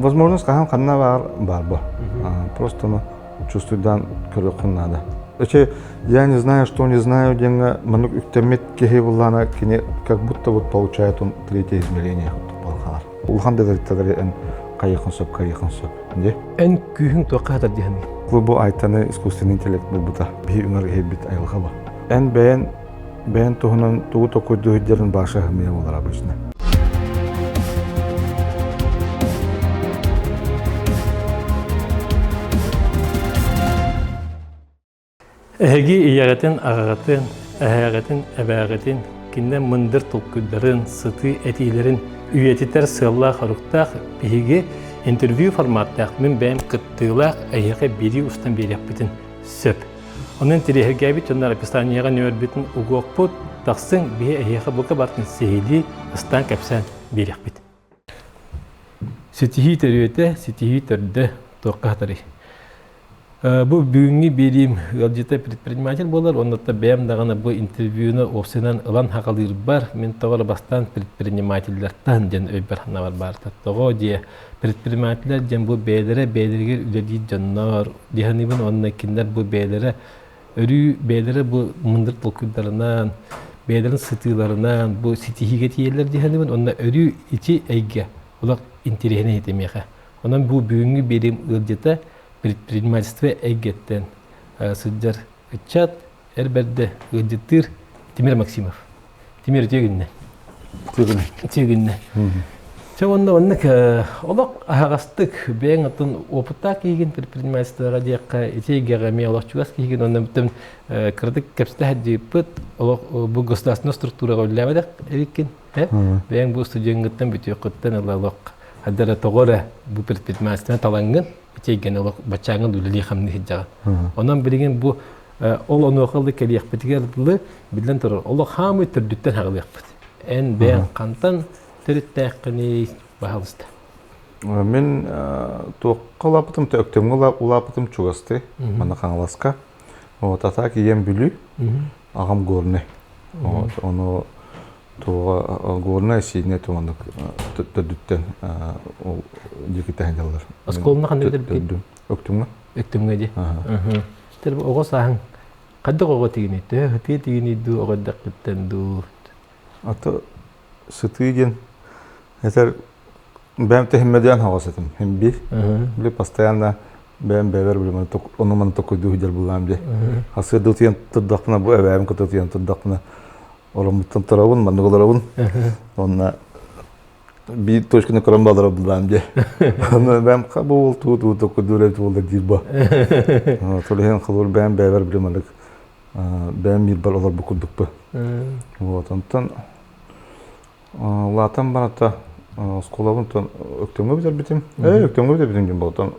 возможность кахам ханна бар бы. Просто ну чувствудан короче надо. Я не знаю, что не знаю, деньга манук үктемет кехевулана кине как будто вот получает он третье измерение. Улхан дедертагары эн кайхан соп. Не? Эн күйхүн тоқатар дияны. Клубу айтаны искусственный интеллект булбута. Бейүнар хебит айлхаба. Эн бен тухунан тугу токуйду хиддерин баша хмия болар обычно. Эһиги иягатын, агагатын, әһәгатын, әбәгатын, кинден мындыр толкуйдарын, сыты этилерин үйетитер сыллах харуктах биһиги интервью форматтах мен бәм кыттылах әйәгә бири устан берәпбитин сөп. Онын тирәһәгә бит оннар описаниягә нөрбитин угокпут тахсын бие әйәгә булка бартын сеһили ыстан капсан берәпбит. Ситихи терүете, ситихи тердә тоқатары. Бу бүгүнкү берим галжета предприниматель болар, онда бәм дагана бу интервьюны опсынан ылан хакалыр бар, мен товар бастан предпринимательлерден ден өйбер ханавар бар. Того дия предпринимательлер ден бу бәйләре үдәди жаннар, диханыбын онна киндер бу бәйләре өрү бәйләре бу мындыр толкудларынан, бәйләрен сытыларынан, бу ситихиге тиелер диханыбын онна өрү ичи әйгә. Улар интересне етемеха. Онан бу бүгүнкү берим галжета предпринимательство эгеттен сыджар чат эрберде ыдытыр Тимир Максимов. Тимир тегинне. Тегинне. Чавонда оннак олок агастык бен атын опыта кийген предпринимательствога дияка этегеге ме олок чугас кийген ондан бүтүн кырдык кепсте хадипыт олок бу государственный структурага үлләбәдәк эриккен. Бен бу студенттан бүтү кыттан олок хадара тогора бу предпринимательство таланган теген олок бачаңын үлли хамны хиджага. Онан билген бу ол онокалды келиякпетигерлы билен турар. Олок хамы түрдүттен хагылыякпет. Эн бен кантан түрүттәккени бахалысты. Мен тоққалапытым төктөмгө улапытым чугасты. Мана каңласка. Вот атаки ем бүлү. Агам горне. Вот оно то горна сине томандык төдүттен ол дикитен жалдар. Асколна кандай дерби? Өктүмгө ди. Тер ого саң. Кадды ого тигини, хөтө тигини ду ого дактен ду. Ата сытыген. Этер бәм техмедиан хавасатым. Hem bir. Били постоянно бәм бәвер билем оны мен токуйду хидер булам ди. Хасы дутен туддакна бу әбәм кытытен туддакна. Орамыттан тарабын, манголарабын. Онна bir точканы көрөн балдыр булам ди. Аны бәм кабыл туу токудурет болду дирба. Толеген кылыр бәм бәвер билем алык. Бәм мир бар олар букудукпы. Вот онтан латан барата сколабын тон өктөмгө битер битим. Өктөмгө битер битим болтон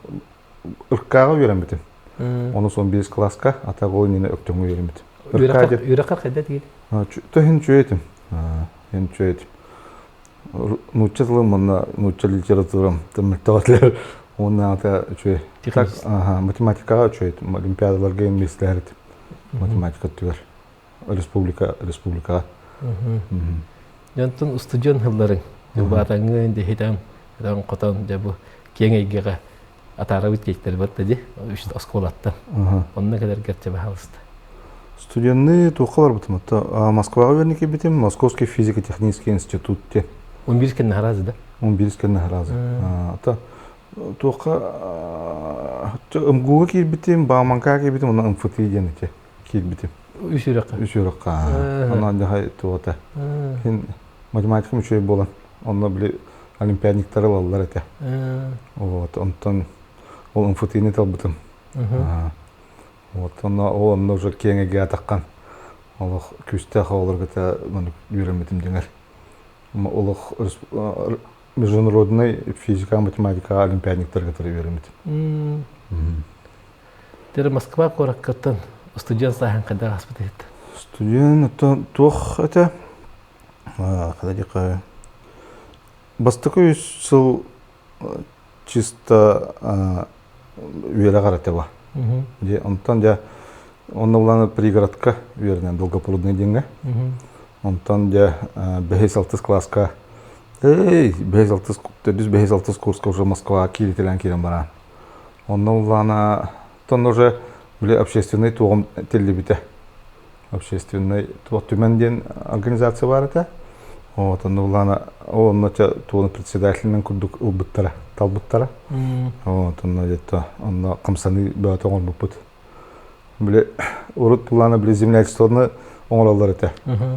ыркага берем битим. Оны сон 5 класска атагы нене өктөмгө берем битим. Үрәккә кайда тигел? Тохин чуетим. Hen чуетим. Нучатлым мына нуча литературам тәмәттәтләр. Онна ата чуе. Так, математикага чуетим. Олимпиадаларга эмисләр. Математика түгәр. Республика. Янтын студент хылларын. Юбатаңы инде хитам. Дан котан жабы кеңейгеге атарабыт кектер батты ди. Үч осколаттан. Онна кадәр гәрчә баһалысты. Студентны тоқалар бутым. Москвага вернике битим, Московский физико-технический институт те. 11 кен наразы да? 11 кен наразы. Ата тоқа МГУга кир битим, Бауманка кир битим, онан МФТ ден те. Кир битим. Үч үрәккә. Анан да тота. Хин математика мүчөй болан. Онда били олимпиадниктар алалар эте. Вот, онтон ол МФТ-ни талбытым. Вот он уже кеңеге атаккан. Олох күстә хавларга та мен үйрәнмәдем дигәр. Олох международный физика, математика олимпиадниктарга та үйрәнмәдем. Тер Москва кораккаттан студент саһан када хаспытет. Студент тох это када дика. Бастыкы сыл чисто үйрә гаратева. Де онтан да онна уланы пригородка вернен Долгопрудный денге. Онтан да 5-6 класска бейзалтыз курска уже Москва кирителен кирен баран. Онна улана тон уже били общественный туғым телебите. Общественный түменден организация бар это. Вот онна улана онна туғын председателмен күрдік ылбыттара, талбыттара. Вот онна жетті. Онна қамсаны бөт оңыр бұппыт. Били урут улана били землячествоны оңыралар это.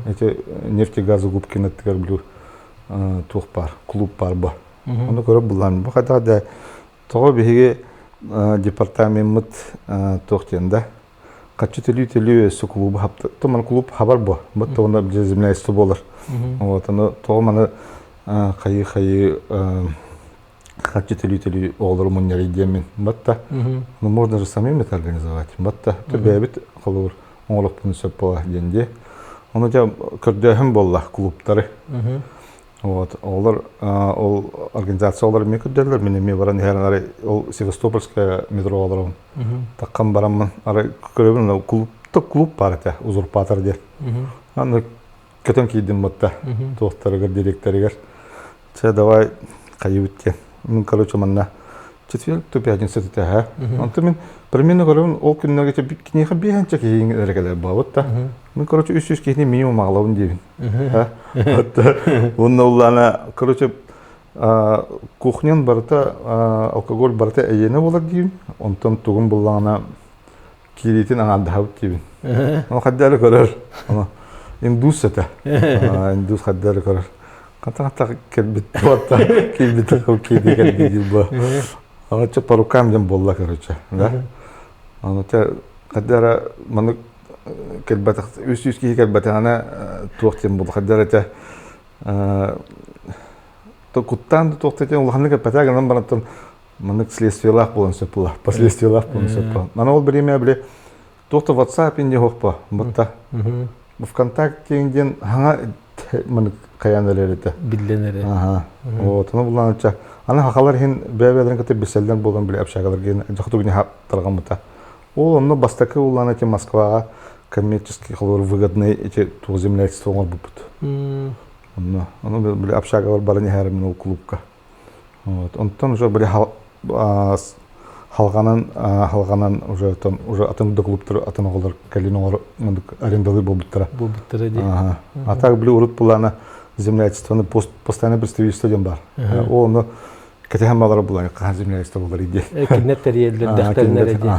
Эти нефтегазы губкины тігер білу туғ бар, клуб бар ба. Оны көріп бұлан. Бұл қайда да тоғы бігеге департамент тоқтенда. Қатшы төлі өсі клубы хапты. Томан клуб хабар ба. Бұд тоғында бір землячество болар. Тоғы маны қайы қатшы төлі олар мұнер идемен. Бұдта можно же самим это организовать. Бұдта бәбіт қалуыр оңылық бұны сөп бола денде. Оны жа көрдіғім болла клубтары. Олар организация олар мен көрдерлер. Мен баран әрін ол Севастопольская метро оларым. Таққан барамын. Көребін клуб бар әті, узурпатор дер. Аны көтен кейдім бұтта. Тоқтарығыр, директорығыр. Давай қайы өткен. Мен короче манна четверг то пятница это анты мен примерно көрөм ол күннөргө кенеха бейанча кейін эрекелер бабытта. Мен короче 300 кийини минимум аглабын дейбин. Онна улана короче кухнян барта алкоголь барта эйене болар дейбин. Онтон тугун буллана киритин аңадабыт дейбин. Аны каддары көрөр. Индус это. Индус каддары көрөр. Ката келбит батта келбит келди келди ба. Аны ча по рукам дем болла короче, да? Аны ча кадара маны келбат үс келбат ана тоқтем бол кадара ча то куттан тоқтетен улахны капатаган бараттан маны следствиелах болонса пула, последствиелах болонса пула. Мана ол время биле тохта WhatsApp инде хоппа, батта. ВКонтакте инден хана маны каянелер это билленере. Вот, аны буланча. Аны хакалар хин бәбәләрен кете беселдән булган биле апшагалар ген жактыгыны тарган бута. Ол онны бастакы улана те Москвага коммерческий хлор выгодный эти туземлячество бупут. Аны биле апшагалар барыны һәрмен ул клубка. Вот, онтан уже биле халганан уже там уже атын клубтар атын оголар калинор мындык арендалы булбуттара. Булбуттара ди. А так биле урут булана землячествоны постоянно представительство дем бар. Оны кетемалар булан кан землячество булар иде. Кинеттер ерлер дәфтәрләре ди.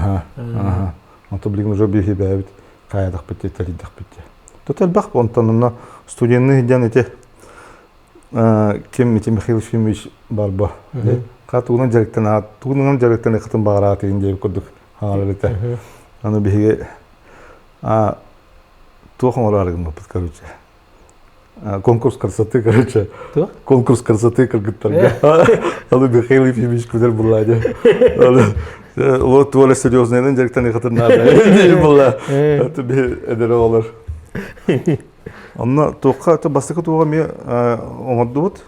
Ото билген уже бихи бәбит каядак битте таридак битте. Тотал бак онтанна студентны ден эти кем Михаил Ефимович барба. Катугунан жарыктан кытын багарат инде көрдүк. Халалыта. Аны бихиге тухонларыгын подкороче. Конкурс красоты, короче. Кто? Конкурс красоты кыргыттарга. Аны Михаил Ефимович күдер булады. Вот туале серьезный директор хатын надо. Булла. Это бе эдер олар. Анна тоққа то бастыка туга ме оңдут.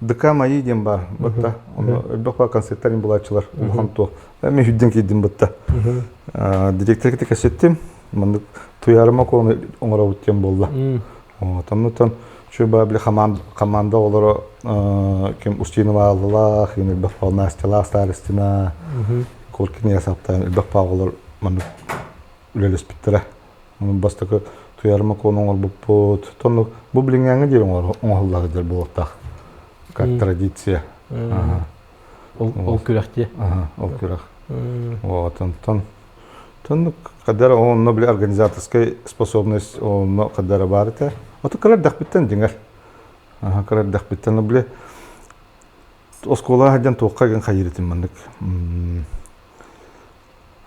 ДК майы дем бар. Батта. Баква концерттарын булачылар. Улхан то. Мен хүдден кийдим батта. Директорга текесеттим. Мында туярыма коны оңора өттен болду. Вот, аннан шуба били команда олар кем Устинова алла, хин бафал Настя старостина. Колкин ясаптан бафалар мында үлелес биттера. Мын бастыка туярыма коны оңор буппут. Тонну бу билингенге дер оңорлар дер болоктак. Как традиция. Ол күрәхте. Ол күрәх. Вот, тон кадара он били организаторская способность он кадара барыта. Вот карар дахбиттен диңер. Карар дахбиттен били оскола хадан тоққа ген хайритин мандык.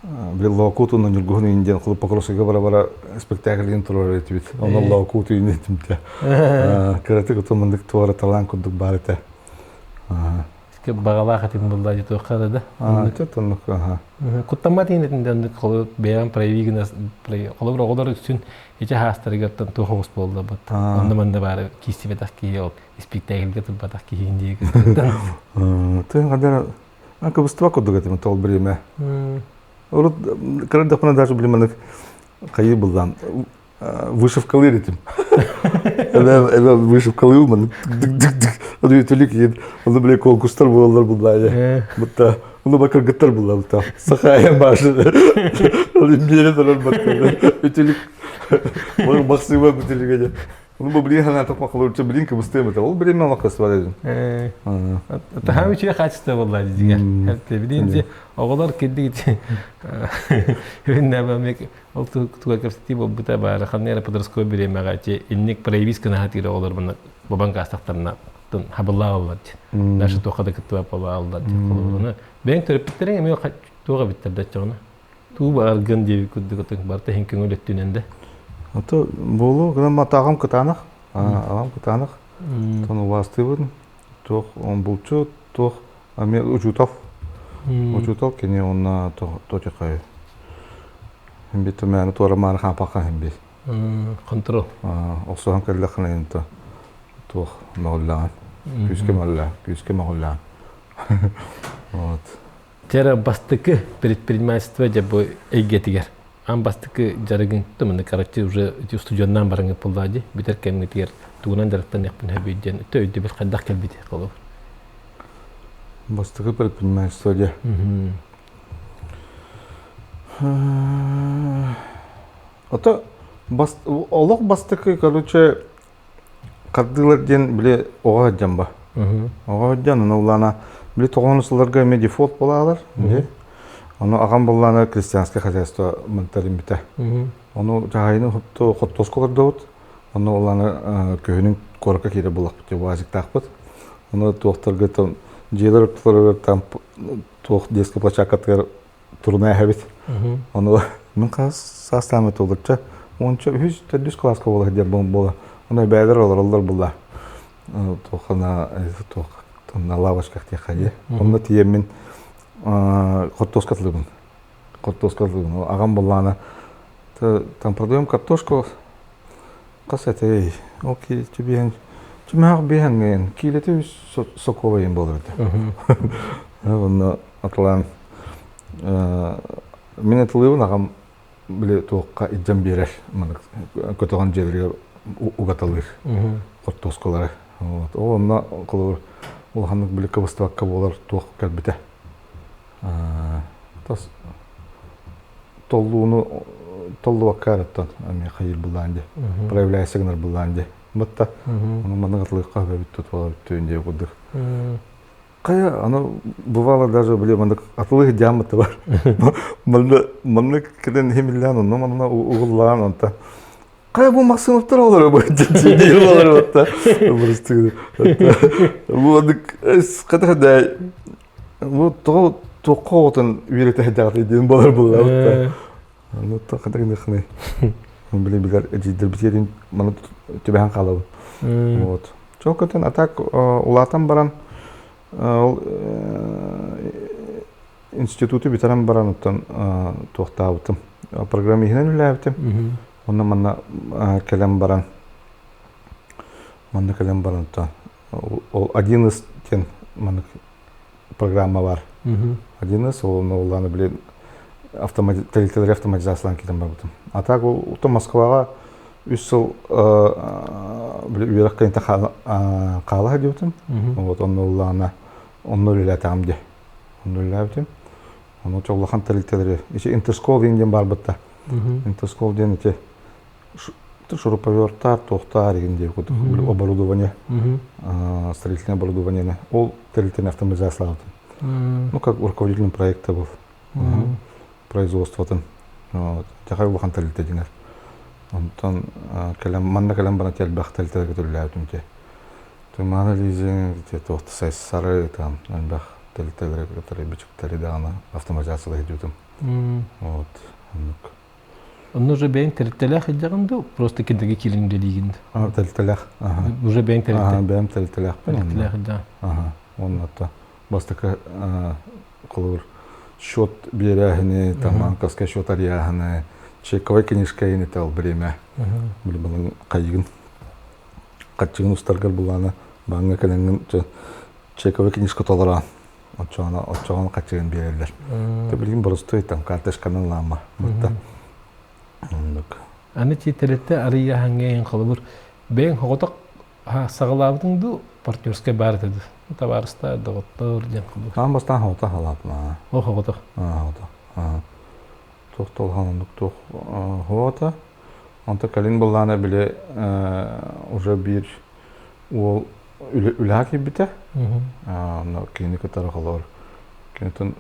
Били локуту на нюргуны инден кылып покросыга бара спектакльден турар этибит. Оны локуту индетимте. Каратык то мандык туара талан кудук барыта. Бағала қатын болды дейді оқады да. Тетонлық. Құттама дейінетінден қолы бейған проявигіна қолы бір оғылар үстін ече хастырығаттан тоқығыз болды бұд. Онда манда бары кесті бетақ кейі ол спектакльге тұрбатақ кейіндегі. Түйін қадар көбістіва көдігі әтімен тол біреме. Қарадақпына даже білемені қайы бұлдан вышивкалы ретім. Эбе вышып калыймын. Аны ütülük yen. Onu bile konkurslar bulurlar bunlar ya. Mutta onu bakır gıttar bulurlar mutta. Sakaya başı. Onu bir durar baktı. Ütülük. Onu maksimum ütülük aja. Onu bu bilin hana tak makhluk uçu bilin ki müstehim ta. O bilin makas var dedim. Tahan bir şey kaçtı vallahi diye. Hatta bilince oğullar keddi gitti. Ne ben o tuğa kapsati bu da var. Xanera podraskoy bir magaçı innik previs kana hatira olur bana. Baban kastaklarına haballah oldu. Naşı toqada kitap aldı. Onu ben törpitlerin mi yok toqa bitirdi çağına. Tu bargın diye kudduk barta henkin ölettünende. Ata bolu gana matağım kıtanıq. Ağam kıtanıq. Tonu vastыбын. Тоқ он булчу, тоқ ами учутов. Учутов кене онна тотикай. Химби туманы тораманы хапака химби. Контрол. Осохан келлахна инта. Тоқ ноллан. Küske мағоллан. Вот. Тера бастыкы предпринимательство жабы эйгетигер. Ан бастыкы жарыгын туманы короче уже студионнан барыңы полдади. Битер кемгетигер тугунан дарыктан япын хабиден. Төйдө бир кайдак келбити кылып. Бастыкы предпринимательство же. Ата олог бастыкы короче кардылар ден биле ога жамба. Ога жан улана биле тогонусуларга эме дефолт болалар, биле. Аны агам болланы крестьянское хозяйство мынтарым бите. Аны жайыны хоттосколар дабыт. Аны уланы көйүнүн корка кире булак бите базик такпыт. Аны токтарга там жерлер там тох детский площадкалар турная хабит. Аны мен каз састамет олурча. Онча 3-4 класска болар деп бола. Аны бәдер олар була. Тохана тох на лавочках техади. Онда тиемин хоттоскатлыгын. Агам болланы. Там продаем картошку. Касете, окей, тебе чумак беганген, килете соковый болар. Онда атлан мен атлыгын агам биле тоққа иджам берер. Мына көтөгөн жерлерге угаталыр. Хоттоскалары. Вот. Онда кылыр. Ол ханның биле кыбыстакка болар тоқ келбите. Тас толлу акараттан ами хайыр буланды. Проявляйсыңар буланды. Бутта. Оны мана атлыкка бит туталар төндө кудук. Кая аны бывало даже биле мында атлык жамыты бар. Мында кеден хемиллян, но мына угуллан онта. Кая бу Максимовтар олар бу жидер болар отта. Просто. Бу адык катада бу тоқотын үйрете хадагат иден болар булар. Ну тақадаг нехне. Биле билер жидер битерин мана төбән калабы. Вот. Чокотен атак улатан баран институты битерен баран оттан тоқтабытым. Программа ихнен үләбитим. Онна мана келем баран. Мана келем баран оттан. Ол 11 кен мана программа бар. 11 оланы биле тәлителер автоматизациялан кетен бар бутым. А так ол Москвага 3 жыл биле үйрәккән кала дибутым. Вот онны улана онны үләтәм ди. Онны үләтәм. Оны чоглахан тәлителер. Иче интерскол дигән бар бутта. Интерскол дигән иче шуруповерттар, тоқтар дигән ди. Оборудование. Строительное оборудование. Ол тәлителер автоматизациялан. Ну, как руководителем проекта был. Производствотын. Жакай улахан тәлителер. Онтан манна калам бана тел бахтал тел көтүләтүм те. Тумана лизинг те тохты сайсары там бах тел көтүлә бичектәре дана автоматизациялы идем. Вот. Он уже бен телтелах идегенде просто кидеге килингде лигинде. Телтелах. Уже бен телтелах. Бен телтелах. Телтелах да. Онната бастыка кылыр счет берәһне там банковский счет арияһне. Чековая книжка ине тал время. Биле булын кайгын. Катчыгын устаргар буланы банга кенен чековая книжка толара. Очоғаны катчыгын берерлер. Те билген просто там карточканы лама. Бутта. Аны чителетте ария хангайын калбыр. Бен хоготок сагалабдыңды партнерская бардыды. Табарыста доктор ден кылбыр. Там бастан хота халапна. О хоготок. Хота. Тохтол ханындык тох хота. Анта калин буллана биле уже бир ол үлаки бите. Но клиника тарахалар. Кентен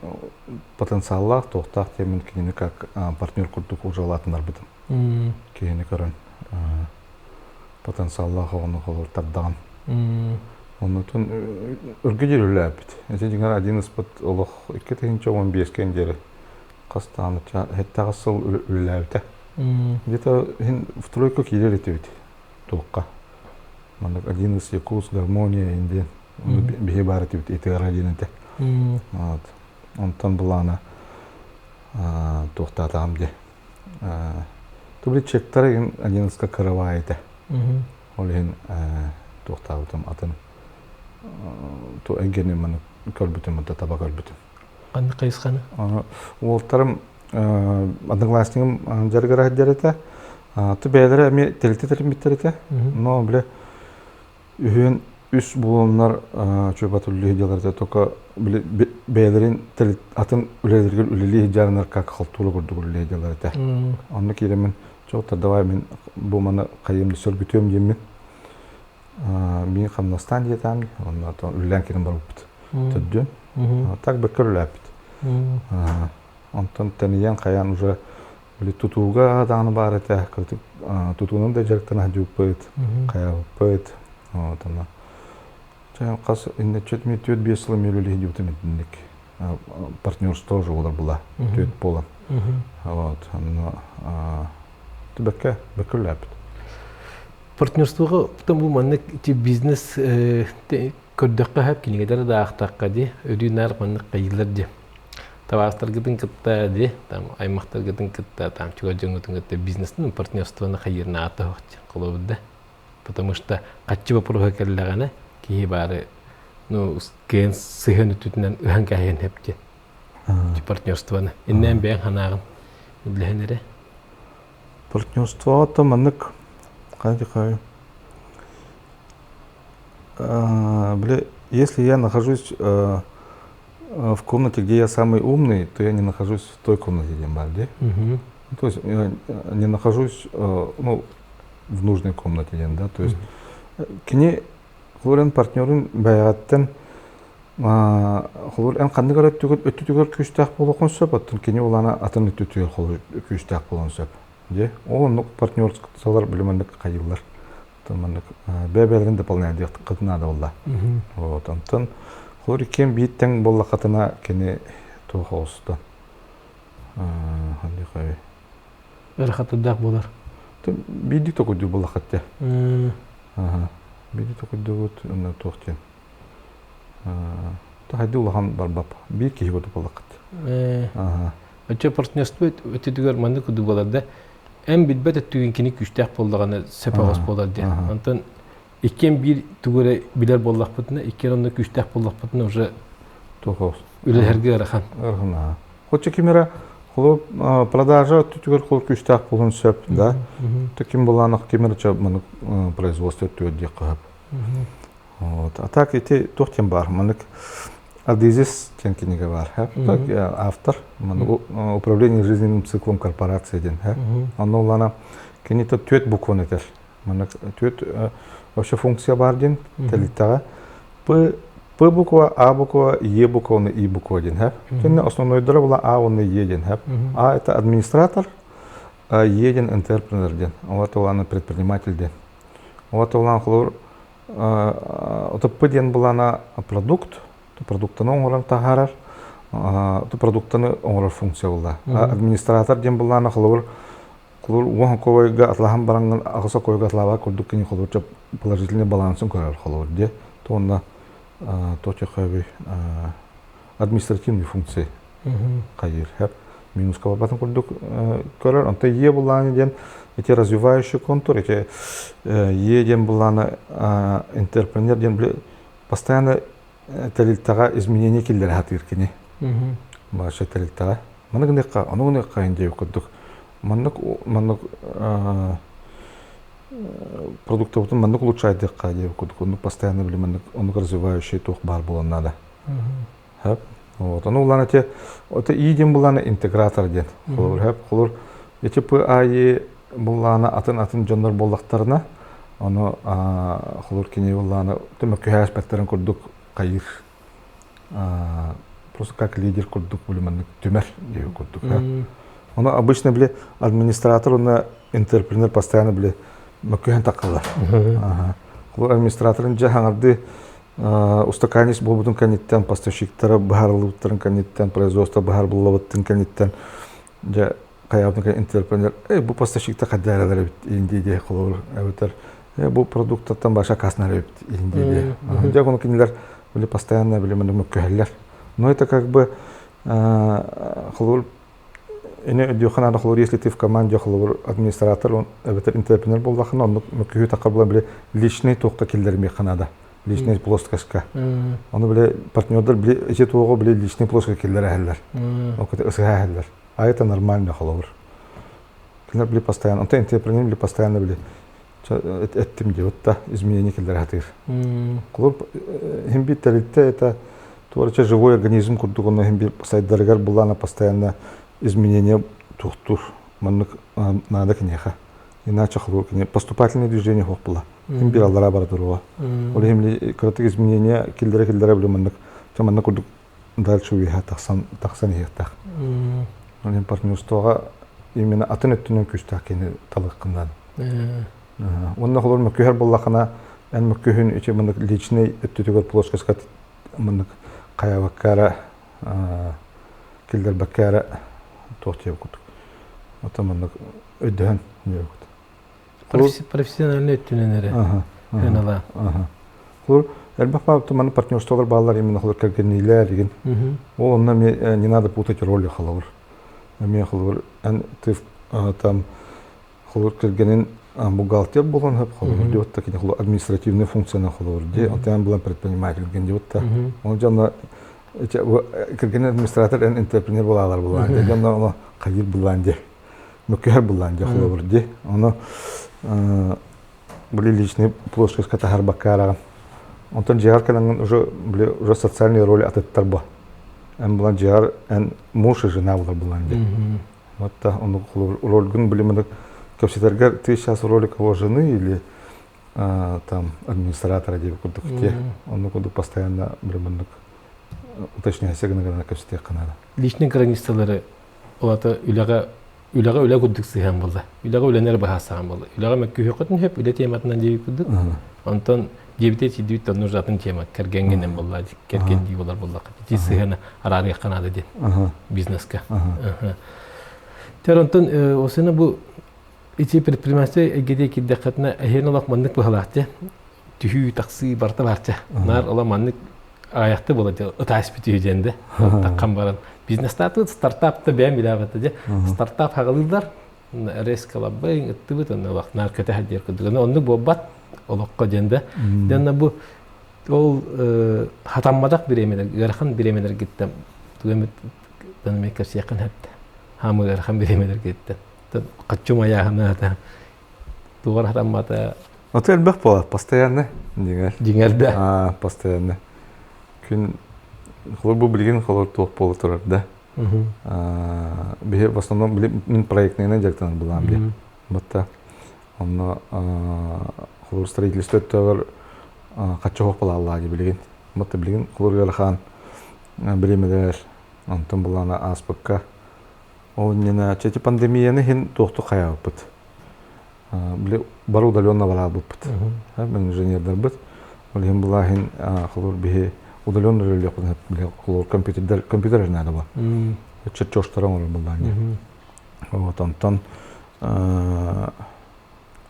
потенциаллар тохтак темен клиника партнер курдук уже латынар битим. Клиникарын потенциаллар хогону холор тардаган. Онутун үргедер үләпит. Эти дигән один испыт олох 2015 кен жери кастаны хеттагысыл үләпте. Где-то в тройку килер этибит. Толка. Манда один из якус гармония инде бихе бар этибит этигара динете. Вот. Онтан булана тохтатам де. Тубли чектар один из каравайта. Олен тохтаутам атын. То эгене мен көлбүтүм да таба көлбүтүм. Кандай кайсыканы? Олтарым одноклассникым жаргара дерете. Ты бәйләре ми телеттерим биттерете. Но биле үйен үс булоннар чөбатулли хиҗаларда тока биле бәйләрен телет атын үлелергә үлели хиҗаларнар как халтулы күрдү үлели хиҗаларда. Аны киремен чокта давай мен бу мана кайымды сөлбүтөм диммен. Мен Камнастан диетам, он то үллән кирен барып төддү. Так бекер ләпит. Онтон тәниян каян уже биле тутууга даны бар эте, тутуунун да жарыктан хажып бит, кая бит. Вот она. Чай кас инде четми төт бесыл мелүле хижүтү медник. Партнерство тоже олар була. Төт болан. Вот, аны бекер ләпит. Партнерствого потом бу маннык бизнес көрдөккө хап кинигедер да актакка ди өрүнөр маннык кайылар ди. Табастаргытын кытта ди, там аймактаргытын кытта, там чугажыңытын кытта бизнестин партнерствоны кайырна аты хот кылыбыда. Потому что каччы бапурга келлегene ки бары ну кен сыгын түтүнөн ыханкайын хепти. Партнерствоны. Иннен бен ханагын билгенере. Партнерство то маннык Бля, если я нахожусь в комнате, где я самый умный, то я не нахожусь в той комнате, где Мальди. То есть я не нахожусь в нужной комнате, да. То есть кини хлорен партнерин баягаттан хлорен кандай көрөт өтүтүгөр күчтак болгон сөп, кини улана атын өтүтүгөр күчтак болгон сөп. Де, ол партнерск салар билимендик кайылар. Тамандык бебелерин дополнение диктик кытнада болла. Вот, антон хлори кем биттен болла катына кени тохостан. Ханды кай. Рахатыдак болар. Биди токуду болла катта. Биди токуду ана тохтен. Та хайду улахан барбап. Бир ки гото болла катта. Ача партнерство өтүдүгөр манда куду болар да. Эм билбет түгүн кини күчтәк болдыганы сепагас болар ди. Антон икен бир түгөрө билер боллакпытына, икен онда күчтәк боллакпытына уже тохос. Үлелерге рахан. Архана. Хоча кимера холоп продажа түгөр кол күчтәк болгон сөп, да. Таким буланак кимерча муну производство төдди кап. Вот. А так эти тохтен бар. Мынык Адизис кенкинеге бар. Так автор управление жизненным циклом корпорации ден. Аны улана кенето төт букваны этер. Мына төт вообще функция бар ден телитага. П буква, А буква, Е буква, И буква ден. Кенне основной дара була А, он Е ден. А это администратор, Е ден интерпренер ден. Вот улана предприниматель ден. Вот улана хлор П ден булана продукт. Продуктаны оңоран тахарар, продуктаны оңорар функция булда. Администратор ден булланы хылыр оң койга атлахан баранган агыса койга атлаба көрдүк кини хылыр положительный балансын көрөр хылыр де. Тонна точка хәби административный функция кайыр хәп минуска батын көрдүк көрөр. Анта Е булланы ден эти развивающий контур, эти Е ден булланы интерпренер ден постоянно телилтага изменение киллер хатыр кини. Баша телилтага. Мана гыныкка, аны гыныкка инде көрдүк. маннык продуктов маннык улучшайды кадеп кудук. Он постоянно били маннык он развивающий тух бар булан надо. Хап. Вот. Он улана те это идем булана интегратор ден. Хулур хап хулур. Эти ПАИ булана атын жоннор болдактарына оны хулур кине булана төмөк көһәс пәктерен курдук кайыр. Просто как лидер курдук били маннык төмөр деп курдук. Он обычно били администратор, он интерпренер постоянно били макуян такалар. Хулур администраторын жахаңарды устаканис болбутун каниттен поставщиктары бахарлыктарын каниттен производство бахарлыбыттын каниттен жа каябын интерпренер бу поставщикта каддаралар бит индиде хулур абытар бу продукттан баша каснар бит индиде. Жа кону кинилер били постоянно били макуялар. Но это как бы хулур эне дөханада хулур если ты в команде хулур администратор он абытар интерпренер болдахын он макуя такабла били личный токка килдер механада. Личный плоскостка. Оны биле партнердар биле эти того биле личный плоскостка киллер ахлар. Окута усахлар. А это нормально халовр. Киллер биле постоянно, он интерпренер биле постоянно биле. Эттим девотта изменение киллер хатыр. Клуб химбиттелитте это творче живой организм курдук он химби сайдаргар булана постоянно изменение тухтур. Маннык надо кинеха. Иначе хлор кине поступательное движение хок була. Химби аллара бардыруга. Ол химли кратик изменения килдере билемнек. Чаманна курдук дальше уйха таксан ихтах. Ол партнерствога именно атын өттүнөн күчтак кени талыккындан. Онна хлор мөкөһөр буллахына эн мөкөһүн иче мындык личный өттүтөгөр плоскостка мындык каябаккара килдер баккара тохтеп кутук. Ата мындык өдөн не профессиональный өттүнөнөрү. Ханала. Хулур элбапа туман партнерстволар балалар именно хулур кергенилер деген. Ол онна не надо путать роли хулур. Мен хулур ан ты там хулур кергенин бухгалтер болгон хеп хулур диот такие хулур административные функции на хулур де антен булан предприниматель ген диот та. Он жанна керген администратор ан интерпренер булалар булган. Жанна кайыр булган де. Мөкөһөр булган де хулур де. Аны были личные плоскость катахар бакара. Он там джар калан уже социальные роли от этого. Он был джар, он муж и жена была. Вот та он роль гун были мы как все торгар. Ты сейчас роли кого жены или там администратора где куда где. Он куда постоянно были мы уточняя себя на как все канада. Личные границы олата Үләгә үлә күддек сыйган булды. Үләгә үләнәр баһасаган булды. Үләгә мәккү хөкүтен һәп үлә тематынан җыйып күддек. Антон дебите сидүт тонны жатын темат кергәнгәннән булды. Кергән ди булар булды. Ди сыйган араны канады ди. Бизнеска. Терантон осына бу ичи предпринимательство геде ки дәкъәтне әһенлек мандык баһалатты. Түһү таксы барта барта. Нар ала мандык аякты булды. Отаспит үҗәнде. Таккан баран бизнес стартапта бәм билаваты де стартап хагалылар рескала бәйн иттибет аны вакытна көтә хәдер кыдыгына онны бобат олокка женде дәнна бу ол хатаммадак биремелер гархан биремелер гиттем түгемет данмекер якын хәтта хамы гархан биремелер гитте качума яхана та тугар хатаммата Отель бахпала постоянно дигәр. Постоянно. Күн хлор бу билген хлор тох болу турар да. Бе в основном мен проектный жактан булам бе. Батта онно хлор строительство товар качок бала Алла ди билген. Батта билген хлор ярхан биремелер антон булана аспакка. Оннена чети пандемияны хин тохту каябыт. Биле бару удаленно бала бупт. Мен инженердер бит. Олем булахин хлор бе удаленно рөле кылып биле хлор компьютер надо ба. Чертежтарым olur булдан. Вот антон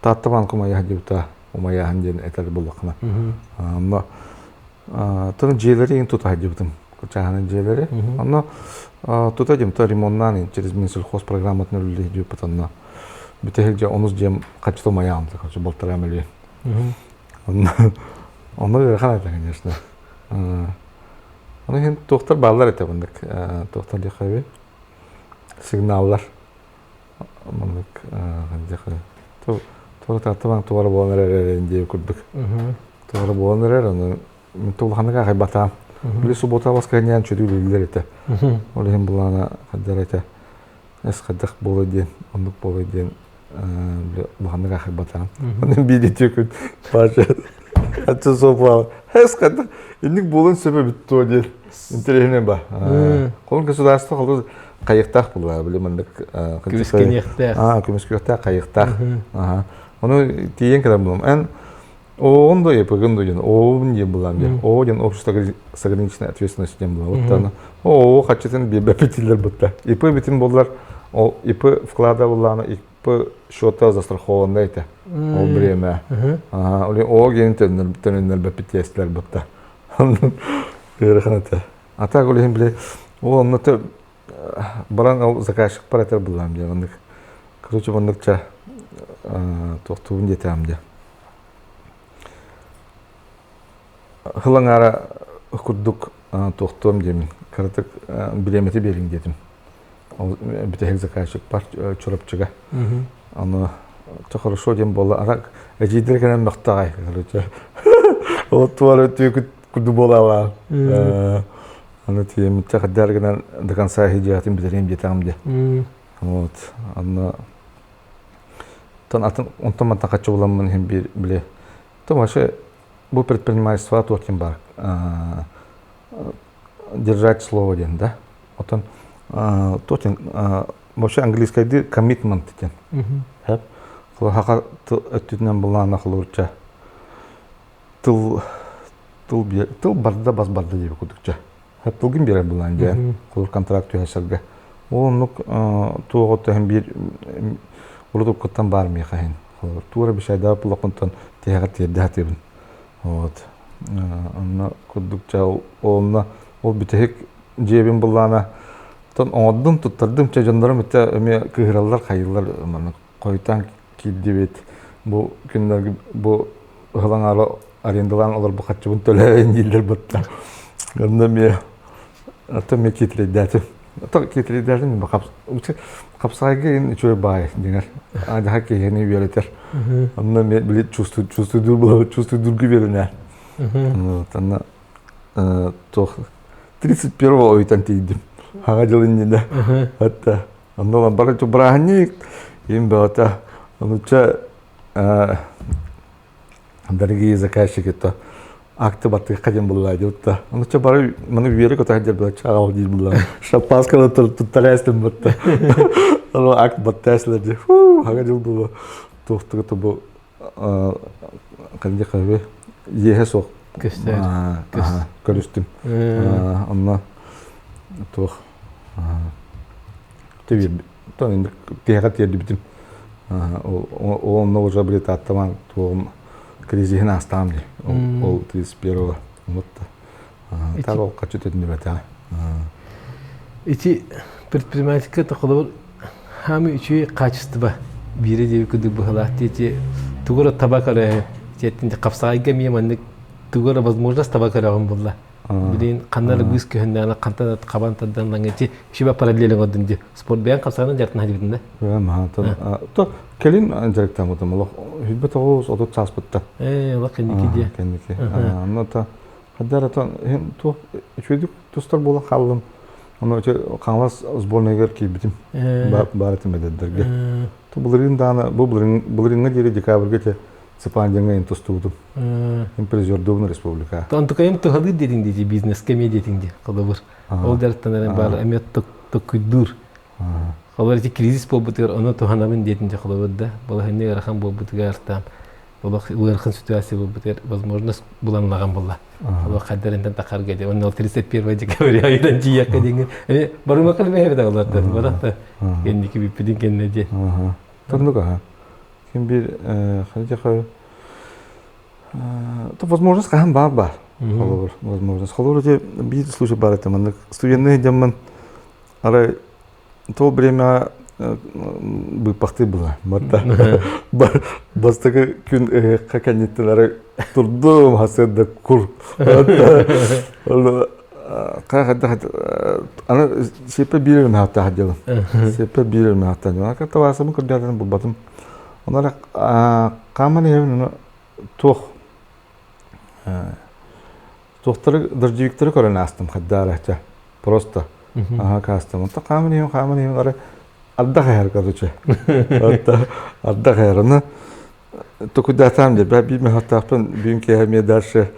таттабан кумая дибта умая ханден этер булакна. Амма тын желери тут хадибтым. Кучаһаны желери. Анна тутадим та ремонтнан через Минсельхоз программатны рөле дип патанна. Битехҗа онус дем качты маям, так болтара мели. Оны верхан это, конечно. Оны хин доктор баллар это бундык. Доктор дихаби. Сигналлар. Мандык ханжакы. Тора тартабан тора боланар эренде күрдүк. Тора боланар аны мен толханага кайбатам. Биле суббота воскресенье чөдүлүлөр эте. Олем булана кадар эте. Эс кадак болоден, ондук болоден биле булханага кайбатам. Мен бири төкүн башы. Атса сопа. Эс кадак индик болон сөбө бүттү дел. Интерене ба. Колун государство колду кайыктак була биле мындык Күміскенектер. Күміскенектер кайыктак. Оны тиен кадам булам. Эн ондо епигин дойын. Оон ден булам ден. Оон общество с ограниченной ответственностью ден булам. Оттан о хачытын бепетилер бутта. ИП битин болдулар. Ол ИП вклада булана, ИП счета застрахованный эти. Ол время. О ген төнөнөр бепетестер бутта. Берханата. А так олем биле оны баран ал заказчик паратер булам ден. Короче, мындыкча тоқтуын жетем де. Хылаңара күрдүк тоқтуым демин. Кыртык билемети берин дедим. Ал битек заказчик бар чурапчыга. Аны хорошо дем болла. Арак эжидер кенен мактагай, короче. Вот туары түкүт күрдү болала. Аны тием чакдар кенен до конца хижатым битерем жетем де. Вот. Аны онтан мантан качы боламын хем биле. То вообще бу предпринимательство тохтин бар. Держать слово ден, да? Отан тохтин вообще английский ди commitment ден. Хеп. Хака өттүнөн булана кылурча. Тыл барда бас барда деп күдүкчө. Хеп бүгүн берер булан же. Кулур контракт яшарга. Онук тооготто хем бир Урдук коттан бар ми кайын. Тура бишайда булаконтан тегат еддатыбын. Вот. Анна кудукча олна ол битек жебин булана. Тон оддун туттардым че жандарым эте эме кыгыралар кайылар мана койтан килдибет. Бу күннөр бу хылаңары арендалан алар бу катчыбын төлөйн дилдер бутта. Анда ме ата ме кетледатым. Ата кетледатым Капсайга ин чөй бай дигер. Ада хаки яни веретер. Анна ме билет чувствую дургу верене. Вот анна тох 31-го ойтан тейдим. Хага жылын да. Атта анна бара чу брахник им бата. Ануча дорогие заказчики то акты баты каден булла дилта. Ануча бара маны вере кота дер бала чагал дил булла. Шапаскала туттарастым бутта. Ало акт баттаслады. Хага жыл булла. Тохтугу бу кандай кабы ехе сок. Көстер. Көрүстүм. Анна тох Тевир, то инде тегат ерди битим. Он уже билет аттаман то кризисин астамди. Ол 31-го мутта. Так ол качет эдин бета. Эти предпринимательская такого хами үчү качество бири деп күдүк бахалат эти тугура табакара тетинде капсайга мемандык тугура возможность табакараган болла. Билин кандар гүз көһөндән кантан кабантадан лангети шиба параллелен одынды спорт биян капсаган жартын хадибинде. То келин директор мутамлык хизбет оғыз одот часпытта. Ла кендики. Кендики. Нота хадарата то чөйдүк тустар бола калдым. Аны каңлас сборныйга кийбитим. Баратым медедерге. То булрин дана булринга дери декабрга те Сапанденга интустудум. Импризер Дубна республика. То антукайым тухады дедиңди бизнес комедия дедиңди калабыр. Ол дәрттәнәрен бар эмет токуйдур. Калар ди кризис болбутыр, аны туханамын дедиңди калабырда. Балахынны рахан болбутыга артам. Олох уерхан ситуация болбутыр, возможность буланлаган болла. Олох кадәрендән такарга ди. 31 декабрь айдан жияка деген. Барыма калбай да аларда. Баракта. Кендики бипидин кеннеде. Тандуга. Bir то возможность кахан бар. Возможность. Холор те bir случай бар это ман студентный деман ара то время бы пахты было. Марта бастага күн каканеттер турдум хасыда кур. аны сепе бирерме хата хаджалым. Сепе бирерме хата. Ана ката васымын кырдатын булбатым. Онара каманы хевин тох тохтары дырживиктері көрен астым хаддарача. Просто кастым. Онта каманы хевин ары адда хайр короче. Адда хайрны токудатам деп бибме хатапын бүгүнкү эме дальше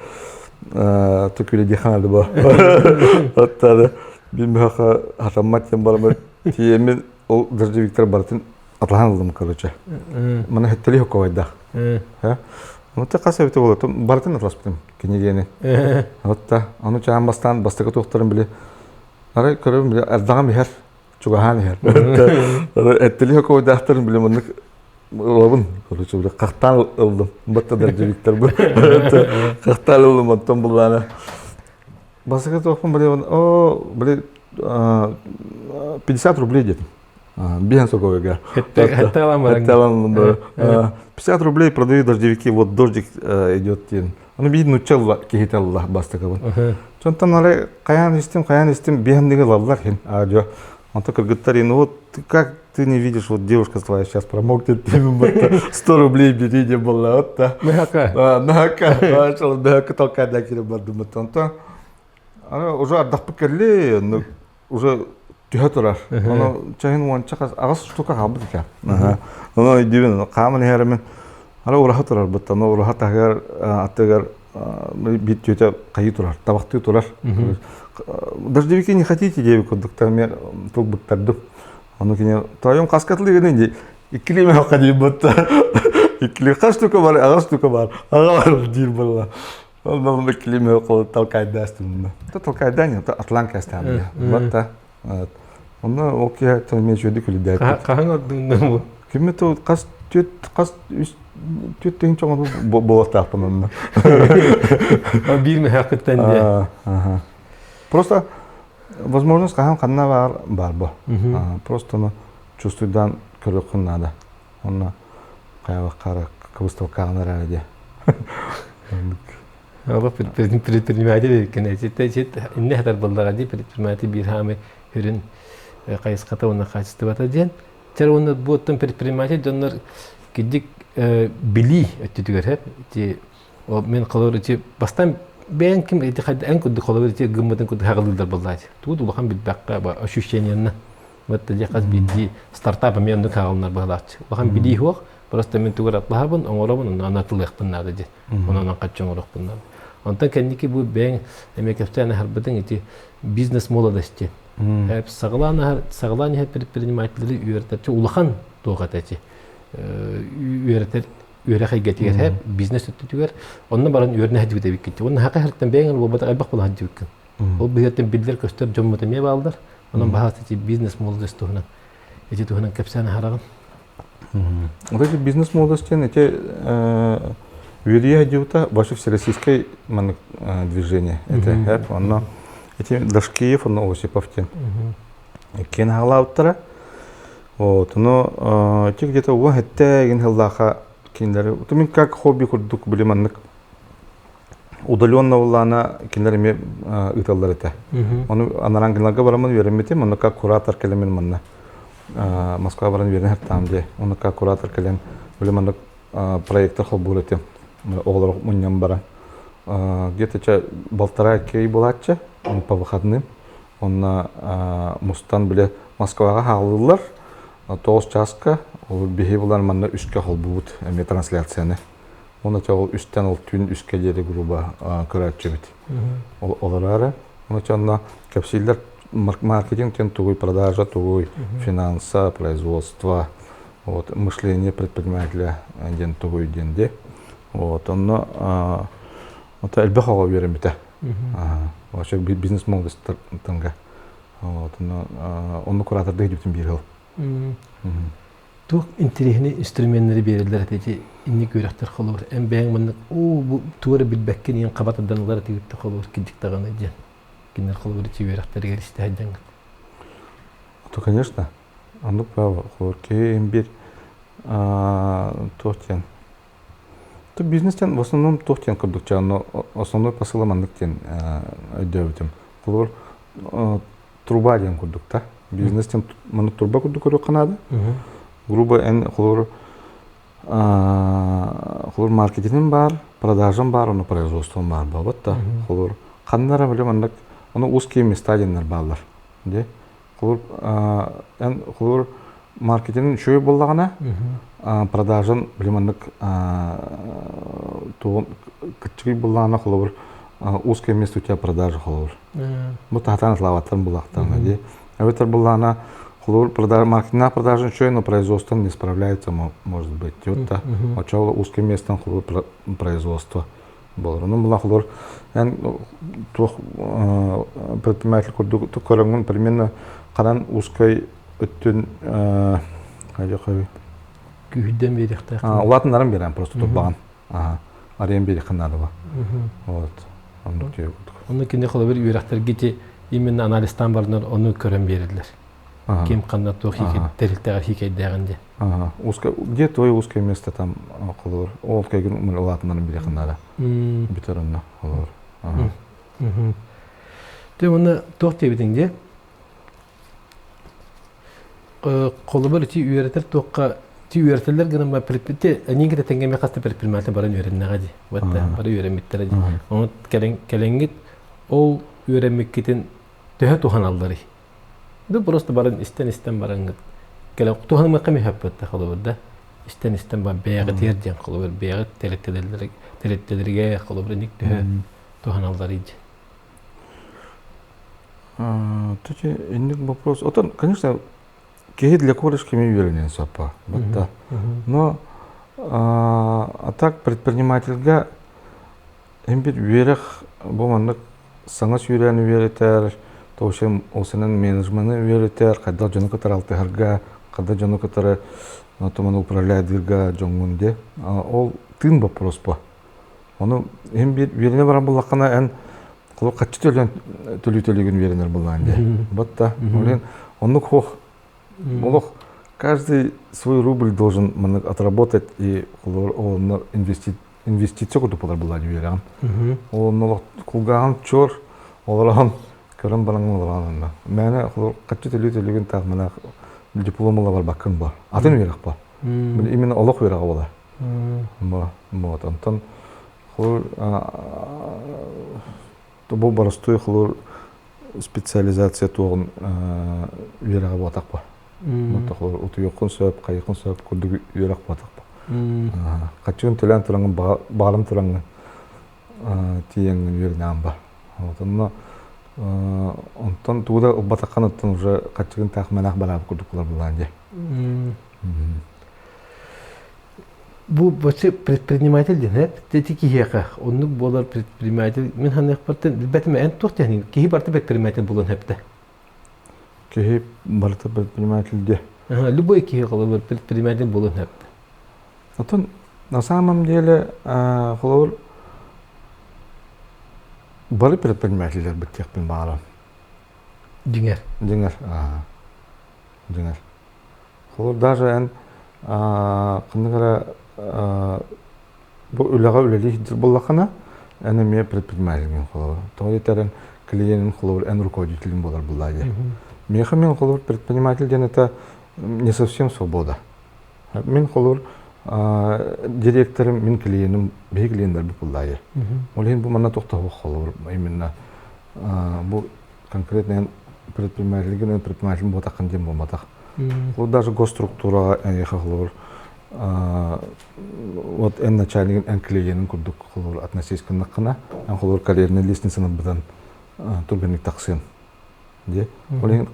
токуле диханады ба. Оттады бибме хака хатамматтен бармы тиеме ол дырживиктер бартын атланылдым короче. Мана хеттели хокойда. Онта касабыты болот. Бартын атласпытым кенедени. Отта аны чамбастан бастыгы токторун биле. Ара көрөм биле ардаган бихер чугахан бихер. Хеттели хокойдактарын биле муну Лабын, короче, бля, кахтан ылдым. Батта дәрҗәликтер бу. Кахтан ылдым оттан булганы. Басыга тохпун бля, бля 50 рублей дедим. Бен соковыга. Хәтта аламы. 50 рублей продаю дождевики, вот дождик идет. Аны бит нучалла кехеталла бастыга. Чонтан алай каян истем бендеге лавлар хин. Ажо. Он-то кыргыттар, ну вот как ты не видишь, вот девушка твоя сейчас промокнет, 100 рублей бери, не было, вот так. Нахака, только одна километр думает, он-то. Уже отдохпы келли, уже түйе тұрар. Оны чайын уан чақас, ағас штука қалбыд екен. Оны идеуін, қамын әрімен, ұрағы тұрар бұтта, ұрағы тағар, аттығар, бит түйеті қайы тұрар, табақты тұрар. Дождевики не хотите, девик, кондуктор мен тук быктардым. Onu kine tayım kaskatlı gidince ikili mi hakikaten battı. İkili kaç штука var, ağaç штука var. Ağa var değil valla. Ondan ikili mi hakikaten talkayda astım. Ta talkayda ne? Ta atlan kastam ya. Batta. Ondan okey tamam şöyle kulüde. Kahan adında bu? Kimi to kas tüt tin çoğun bu tapın ondan. Bir mi hakikaten diye. Просто возможность кахам канна бар бо. Просто ну чувствудан көрөкүн надо. Онна каяга кара выставканы ради. Ага предприниматель кенесетте инне хатар балдага ди предприниматель бир хаме хүрүн кайыската онна качты бата ден. Тер онна боттон предприниматель донор кидик били өттүгөр хеп. Ти мен калыр ти бастан Ben kim en kudu kolay bir gümmetin kudu hağıldır bulacak. Tuğdu ulakan bir bakka ощущение'ne. Batta jakas bildi startup men onu hağılnar bulacak. Ulakan bildi hoq. Просто men tuğur atlahabın, oğrabın anatılıqtın nadı. Ondan qaçın oğraqtın. Ondan kendiki bu ben emekçilerine harbiden iti biznes moladaştı. Hep sağlan hep предпринимательleri üretçi ulakan doğataçı. Üreter Üreğe getirir hep biznes tutuyor. Ondan baran ürüne hadi bir gitti. Onun hakikaten beğen o bada aybak bulan hadi bakın. O bizaten bildiler göster cumhuriyete bağlılar. Onun bahsediği biznes model istuhuna. Ece tuhunan kapsana haragan. Вот бизнес молодости, эти вирия идет ваше всероссийское движение. Это оно эти дашкиев, оно Осиповтин. Кен халауттара. Вот, но те где-то у хэтте ген халлаха киндер. Вот мы как хобби курдук билиманнык. Удаленно улана киндер ми ыталлар это. Он анарангилага барамын вереметим, он как куратор келемен манна. Москва баран верен хаттамде. Он как куратор келем билиманнык проекттер хоббулетим. Оглар муньям баран. Где-то че полтора кей булатча, он по выходным. Он мустан биле Москвага халылар. 9 часка ол бихевлар манна үскө холбут эме трансляцияны. Оны чагыл үстен ол түн үскө жери груба көрөчүбүт. Оларары. Оны чанна капсилдер маркетинг тен тугуй продажа, тугуй финанса, производство, вот мышление предпринимателя ден тугуй денде. Вот онно вот элбехова беремите. Вообще бизнес молодость танга. Вот онно куратор дейдүтүн бирил. Тух интерехни инструментleri берилер dedi. İnni görəklər xolur. Ən bəyin mənə bu tuğra bilbəkkin yen qabatdanlar deyibdi xolur kidik dağını jen. Кинер xolur içi görəklər gəlişdi həddən. То, конечно. Оно право. Хлорки имбир тохтен. То бизнестен в основном тохтен курдукча, но основной посыл мандыктен өйдөбүтүм. холор труба ден курдук та. Бизнестен маны труба курдук көрөк канады. Грубо холор маркетинг бар, продажам бар, оны производством бар болот та. Холор каннара билем андак аны узкие места денер балдар. Де. Холор маркетинг шөй боллагана, продажан билем андак кычкый боллагана холор узкое место у тебя продажа холор. Бу тахтан славаттан булактан, де. Эветер боллагана холор маркетинг продажан шөй, но производство не справляется, может быть. Тётта, очало узкое место холор производство. Ну, была холор, предприниматель көрөңүн примерно канан узкой өттүн Күйден беректе. Улатындарын берем просто турбаган. Арыян берек канады ба. Вот. Оны кинде холор бир үйрактар гите именно анализтан барнар оны көрөн берилер. Кем кандай тухики терилтегер хикайдагынде. Где твое узкое место там холор? Ол кайгын мы улатындарын берек канады. Битеринна холор. Те оны токтебидиңде колобор ти үйрәтер токка ти үйрәтерләр гына ба предприятие нигә тәңгәмә касты предприятие баран үйрәннәгә ди. Ватта бары үйрәнмиттер ди. Оны кәләңгит ол үйрәнмеккетен төһә тухан аллары. Ду просто баран истен баран кәләң тухан мәкәме хәппәттә колоборда. Истен ба бәягы тердән колобор бәягы терәттеләргә колобор ник төһә тухан аллары ди. Тоді инник вопрос. Отон, конечно, кеги для корышки ми уверенен сапа. Но а так предпринимательга эмбит верах боманнык саңас үйрәне веретер, тоошем осынын менеджменты веретер, кайда жону катаралтыгарга, кайда жону катары томаны управляйдырга жоңунде. Ол тын вопрос па. Оны эмбит верене баран булакана эн Колор качы төлөйгөн веренер булганде. Батта, он хох. Молох каждый свой рубль должен отработать и он инвестиция куда подал была верен. Он молох кулган чор, оларан көрөн балаңын оларан. Мене колор качы төлөйгөн так мына дипломы бар бакын бар. Атын верек ба. Именно олох верек бола. Вот антон колор Бұл барыстой қылыр специализация туғын үйеріға батақ ба. Мұнта қылыр ұты еқін сөп, қайықын сөп, күрдігі үйеріқ батақ ба. Қатшығын төлән тұраңын, бағылым тұраңын тиеңін үйерінен ба. Онтан туғыда батаққан ұттын ұжы қатшығын тақыманақ барабы күрдік қылар бұлан де. Бу бачы предприниматель ден, тетики хеқа, оннук болар предприниматель, мен ханық бартын, бәтіме ән тоқ техник, кейі барты предприниматель болын хәпті? Кейі барты предприниматель де. Любой кейі қылы предприниматель болын хәпті. Отын, на самом деле, қылыр бары предпринимательдер біттекпен бағалан. Деңер? Деңер. Қылыр даже ән қындығыра бұл үліға үлелі болақына әні ме предпринимателін қолыр. Тоғыдеттерін клиентін қолыр, ән руководителін болар бұлайды. Меха мен қолыр предпринимателден это не совсем свобода. Мен қолыр директорым, мен клиентім, бей клиенттер бұлайды. Олейін бұл мана тоқтауы қолыр. Именно бұл конкретно предпринимателін болатақын дем болматақ. Бұл даже госструктура әйеқі қолыр. Вот эн начальник эн клиентин курдук холор относись к накына эн холор карьерный лестницаны бутан турганик таксын де олен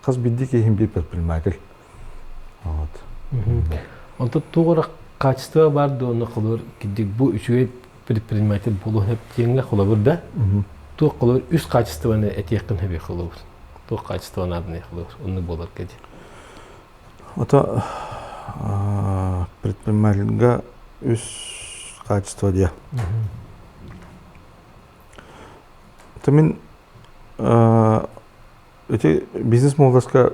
кыз биддики хим би предприниматель вот онто тугура качество бар доны холор кидик бу үчүгө предприниматель болу хеп теңге холор да ту холор үс качествоны этекин хебе холор ту качествоны адны холор уну болор кеди ото предпринимательга үс качество де. Это мен эти бизнес молдаска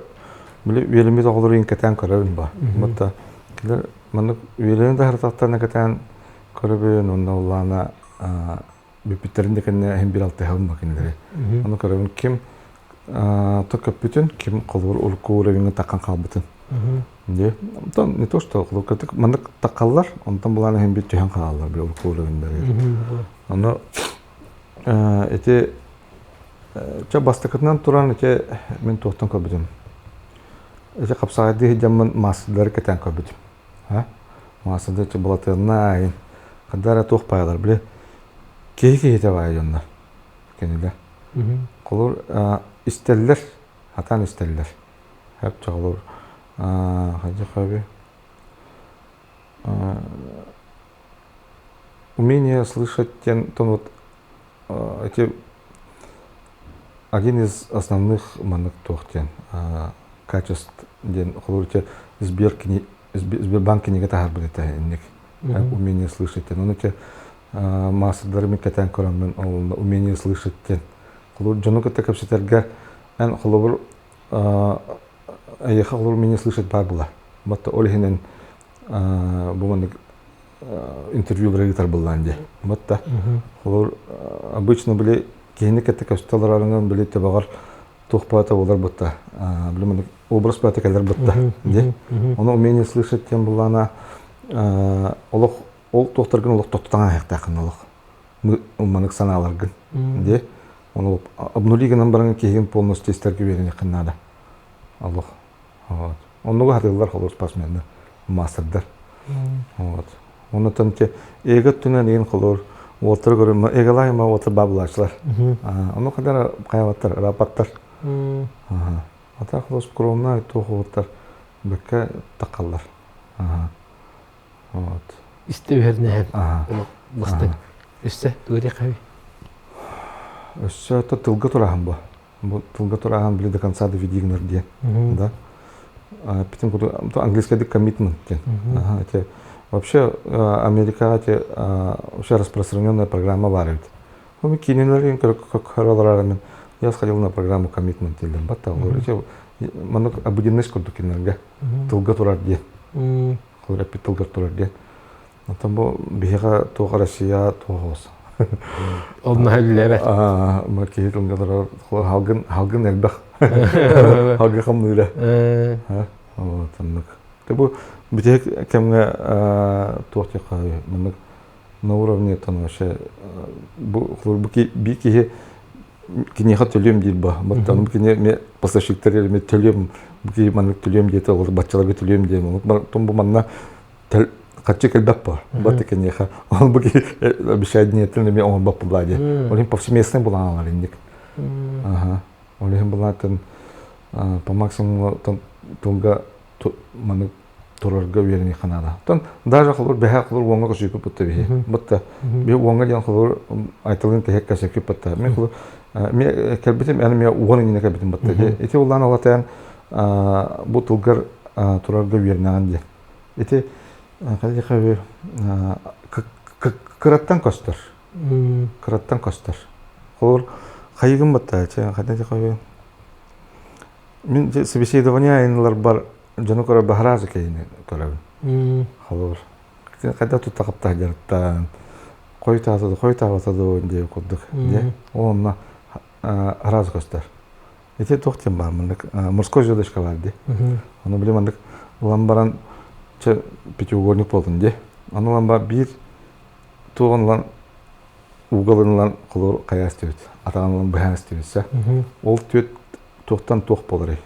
биле велимет оглорын кетен көрөбүн ба. Мата мен велимет хартактарына кетен көрөбүн, онда улана Büpütlerinde kendine hem bir altı havun makineleri. Onu kararın kim köpütün, kim kolur ulku revini takan kalbıtın. Diye. Ondan ne toş da kolur katık manık takallar, ondan bulan hem bir tühen kalallar bir ulku revinleri. Onu eti çok bastıkından duran eti men tohtan köpütüm. Eti kapsağı diye zaman masları keten köpütüm. Ha? Masada çok balatığına ayın. Kadar toh paylar bile. Keyi de var onlar. Kendiler. Kolur isterler, hatan isterler. Hep çağılır. Hacı abi. Умение слышать вот эти один из основных качеств, Сбербанк не готов будет умение слышать. Но эти массадарами кетен көрөмүн умение слышать. Жону кете кепсетерге эн холобур аяха холобур умение слышать бар була. Батта олихинен буманык интервьюлары гитар булланди. Батта холобур обычно были кейни кете кепсетеларынан были тебагар тухпата олар батта. Билиманык образ пата келер батта. Оны умение слышать тем булана олох ол тохтаргын олох тоттан аяктакын олох. Уманык саналаргын. Де оны обнулигенен баран кейген полностью истерге берене кыннада. Аллах. Вот. Онуга хатылар холос пасменде мастердер. Вот. Оны танте эгет түнен ен холор отыр көрөм эгалайма отыр баблачлар. Оны кадар каябаттар, рапаттар. Ата холос кромна тохоттар. Бекке такаллар. Вот. İsteverine bastı. Üste duri kavi. Это тылга тураган бу. Бу тылга тураган били до конца доведигнер ди. Да. Потом то английский язык commitment. Эти вообще Америка эти вообще распространенная программа варит. Мы кинули как хороларами. Я сходил на программу commitment или бата. Говорю, манук обыденность курду кинерге. Тылга турар ди. Хора тылга турар ди. Там бу бига то Россия то хос. Onun halilere. Market onlara halgın elbak. Halgın kamıyla. O tanık. Tabi bir tek kemge tuhti kahve. Manık na уровне tanışı. Bu ki bir ki kiniha tölüyorum değil bah. Batanım kini me поставщиктерler me tölüyorum. Bu ki manık tölüyorum diye olur. Bahçelerge tölüyorum diye. Manık tom bu manna Качек эльбаппа, батыка неха. Он бы обещает не это, но он баппа блади. Он им повсеместно была на линник. Ага. Он им была там по максимуму там тунга маны турарга верни ханада. Там даже халур беха халур вонга кошику путта бе. Батта бе вонга дян халур айтылын тек кашеки путта. Мен халур мен калбитим аны мен уганы не калбитим батта. Эти улан алатан бу тулгар турарга вернаган де. Эти Калди хави кыраттан костар. Кыраттан костар. Холор хайгын батта, калди хави. Мен собеседование айнылар бар, жаны кора бахразы кейни көрөбүн. Холор. Кайда тутта капта жарттан. Кой таатады деп курдук. Онна раз костар. Эти тохтем бар, морской жодышка бар ди. Аны билем ламбаран пятиугольник болдун де. Анылан бар бир туғанлан уголынлан кылыр кая істебет. Атағанлан бәһән істебетсе. Ол төт тоқтан тоқ болыр.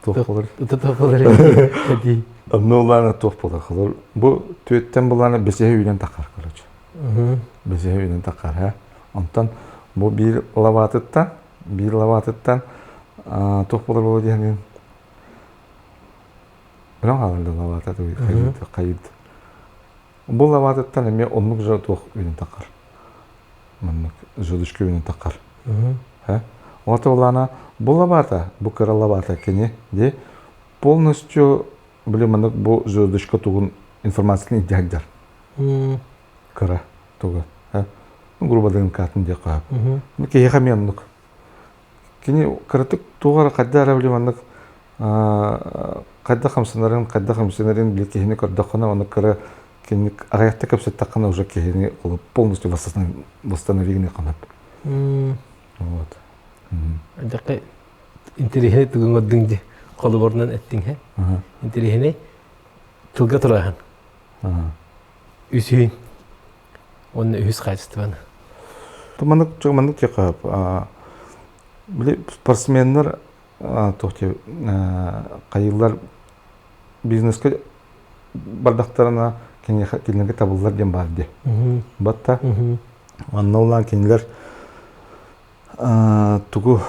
Тоқ болыр. Тоқ болыр. Анылан тоқ болыр кылыр. Бу төттен буланы бесеге үйден тақар короче. Бесеге үйден тақар, Онтан бу бир лаватыттан тоқ болыр болу дегенен. Бирок аларды лавата кайыт. Бул лавататтан эме оннук жа тоқ үйден тақар. Маннык жодышка үйден тақар. Ота улана бул лавата, бу кыра лавата кене де полностью биле маннык бу жодышка тугун информациялык идеалдар. Кыра тугу. Грубо деген катын де кап. Мыке яхамяннык. Кене кыртык тугара кадара биле маннык кадда хамсынарын билеккехини көрдөккона оны кыра кенник агаяқта көпсет таққана уже кехене полностью восстановление қанап. Вот. Жаққа интерехене түгін өддің де қолы борынан әттің, хә? Интерехене тылға тұраған. Үсейін. Оны үс қайсысты баны. Тұмандық теқап. Біле, спортсменлер қайылар бизнеске бардақтарына кенеге табылдар ден бар де. Батта. Анна олан кенелер тугу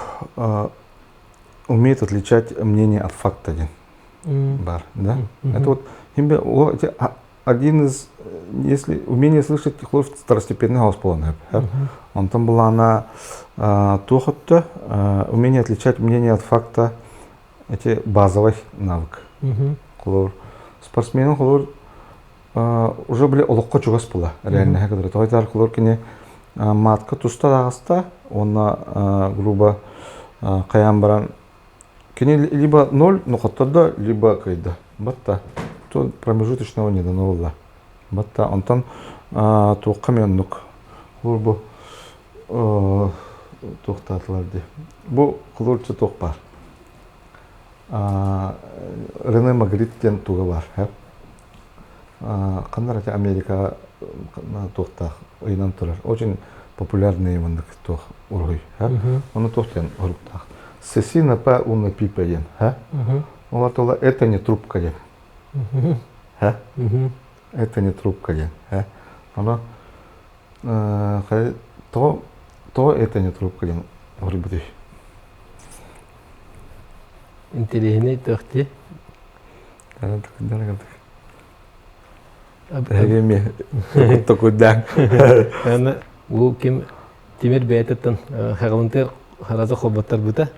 умеет отличать мнение от факта ден бар. Да? Это вот один из, если умение слышать второстепенный голос полный. Он там была на тухотто, умение отличать мнение от факта, эти базовый навык. Спортсмены уже были олоққа чугас была реально хакадыр. Тойтар хлор кине матка туста дағыста, он грубо қаян баран кине либо 0 нұқаттарда, либо кайда. Батта. То промежуточного не дано было. Батта. Он там туққа меннук. Хлор бұл тоқтатыларды. Бұл хлорчы тоқ бар. Рене Магриттен туға бар. Қандар Америка тоқтақ ойнан тұрар. Очень популярный мандық тоқ ұрғый. Оны тоқтен ұрықтақ. Сеси напа уна пипа ен. Олар тола это не трубка ен. Это не трубка ен. Оно то это не трубка ен. Ұрыбыды. Интерехене тоқты. Әгеме тоқы дан. Бұл кем темір бәйтеттен хағылынтер харазы қобаттар бұта.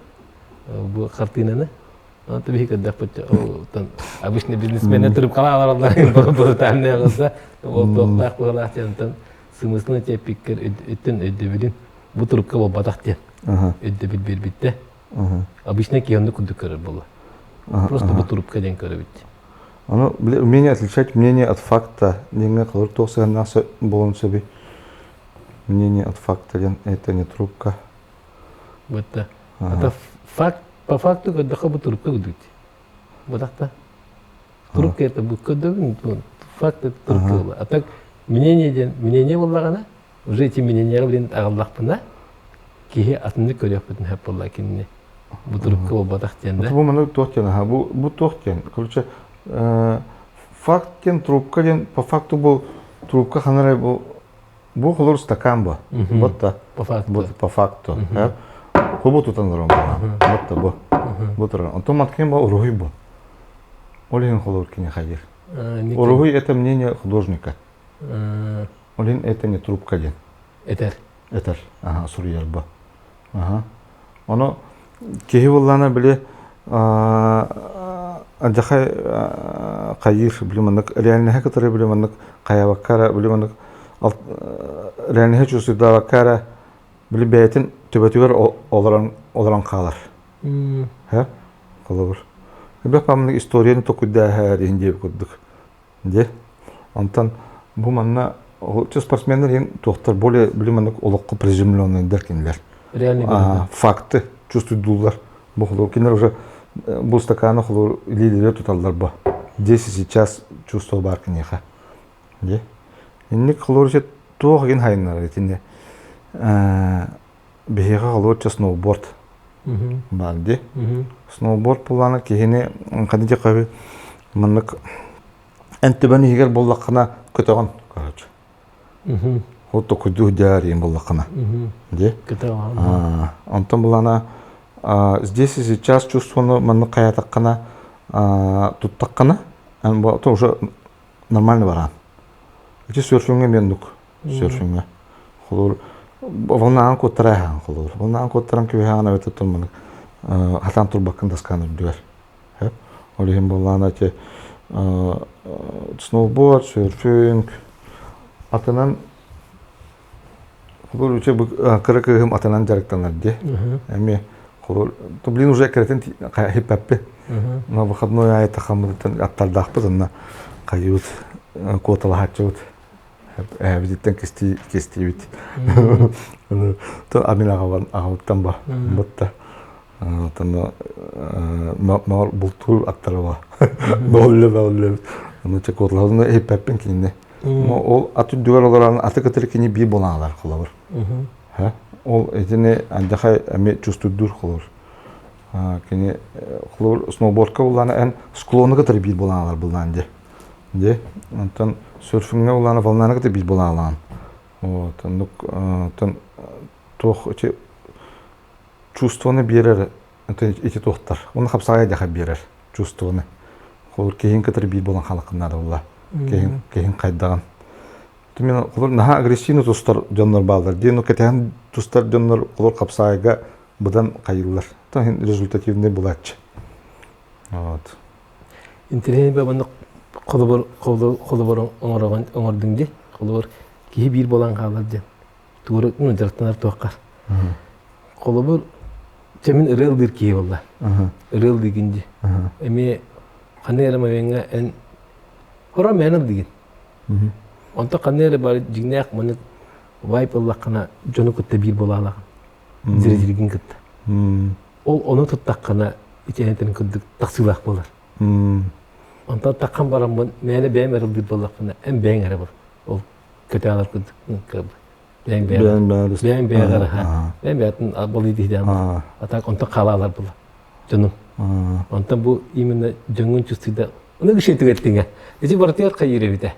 Бұл қартинаны. Anta bir kadar pecah. Oh, abis ni bisnismen itu kalau orang bertanya kata, waktu aku jantan, semestinya saya pikir itu bilin, betul kau bataknya, itu bitte. Abis ni kian itu kerja bola. Просто betul kerja kerja. Оно умение отличать мнение от факта, не kalau tuh saya nasi bolon себе мнение от факта, это не трубка. Betul. Atau fakt по факту, когда хабу трубка гудуть. Вот так-то. Трубка это будет кодовый, факт это трубка. А так мнение боллагана, уже эти мнения блин агаллахпына, кихе атны көрөппүтүн хеп боллакинне. Бу трубка бол батактен да. Бу мына тохтен, бу тохтен. Короче, фактен трубка ден по факту бу трубка ханарай бу холор стакан ба. Вот та. По факту. По факту. Хубаво там норм. Вот та бу. Вот та. Он там откем ба урухи бу. Олин холор кине хайер. Урухи это мнение художника. Олин это не трубка ден. Этер. Этер. Ага, сурьер ба. Ага. Оно кехиволлана биле Аджахай кайыр билиманнык реальный который билиманнык каявакара билиманнык реальный чувствует давакара билибетин төбөтүгөр оларан калар. Ха? Калар. Бе памны историяны токуда харин деп куддук. Де? Антан бу манна спортсмендер ен токтор более билиманнык олокко приземленный деркинлер. Реальный факты чувствуют дулар. Бу кинер уже бұл стаканы құлыр лидері тұталдар ба. Десі сейчас чувство бар кінеға. Енне құлыр же тоғы ген хайынлар етінде. Бейеға құлыр че сноуборд бар де. Сноуборд бұланы кейіне қадеде қабы мұнық әнтібәні егер боллақына көтіған. Ол тоқыды дәрі боллақына. Онтан бұланы здесь и сейчас чувствую, что я такая, тут такая, это уже нормальный вариант. Эти серфинги мендук, серфинги. Волна анку тряхан, волна анку тряхан, это то мы хатан турбакан досканы дюр. Олихим волна эти сноуборд, серфинг, атанан. Хлор учеб каракахим атанан жарктанар де. То блин уже кретен хиппеппе. На выходной айта хамдатан аттардахпыз, ана кайют коталахачут эбидиттен кестибит то аминагаван агавтан ба ботта тано мал бултур аттарова болле ну че котларны эппен кинне ол аты дүгөр оларан аты кетеркини би болалар кылабыр ха ол этине андахай ами чувствуйдур кылыр кини кылыр сноубордка уланы эн склоны кетер би болалар булданде де антан серфингне уланы волнаны кетер би болалар вот тан тох эти чувствоны берер эти тохтар оны хапсага да берер чувствоны кылыр кейин кетер би болан халкында улла кейин кайдаган мен кылыр наха агрессивный тустар жоннор балдар дено кетен тустар жоннор кылыр хапсага будан кайыллар то результативный булатчы вот интернет бабаны колобор оңордуң де колобор кии бир болан калар же тууру жартанар тооккар колобор чемин ырылдыр кии болла ырыл дегенде эми канерама венга эн хора менер деген онто канере бар жигнеак маны вайп аллакана жону кытта бир бола алаган зиржирген кытта ол оны туттаккана иченетин кырдык таксылак болар онто таккан барамын мени бэм ырылдыр боллакана эм бэң ары бол ол көтө алар кырдык бэң бэятын болуйду дем атак онто калаалар була жонум онто бу именно жоңун чувствуйда оны киши түгеттиңе эти бартыгар кайыребите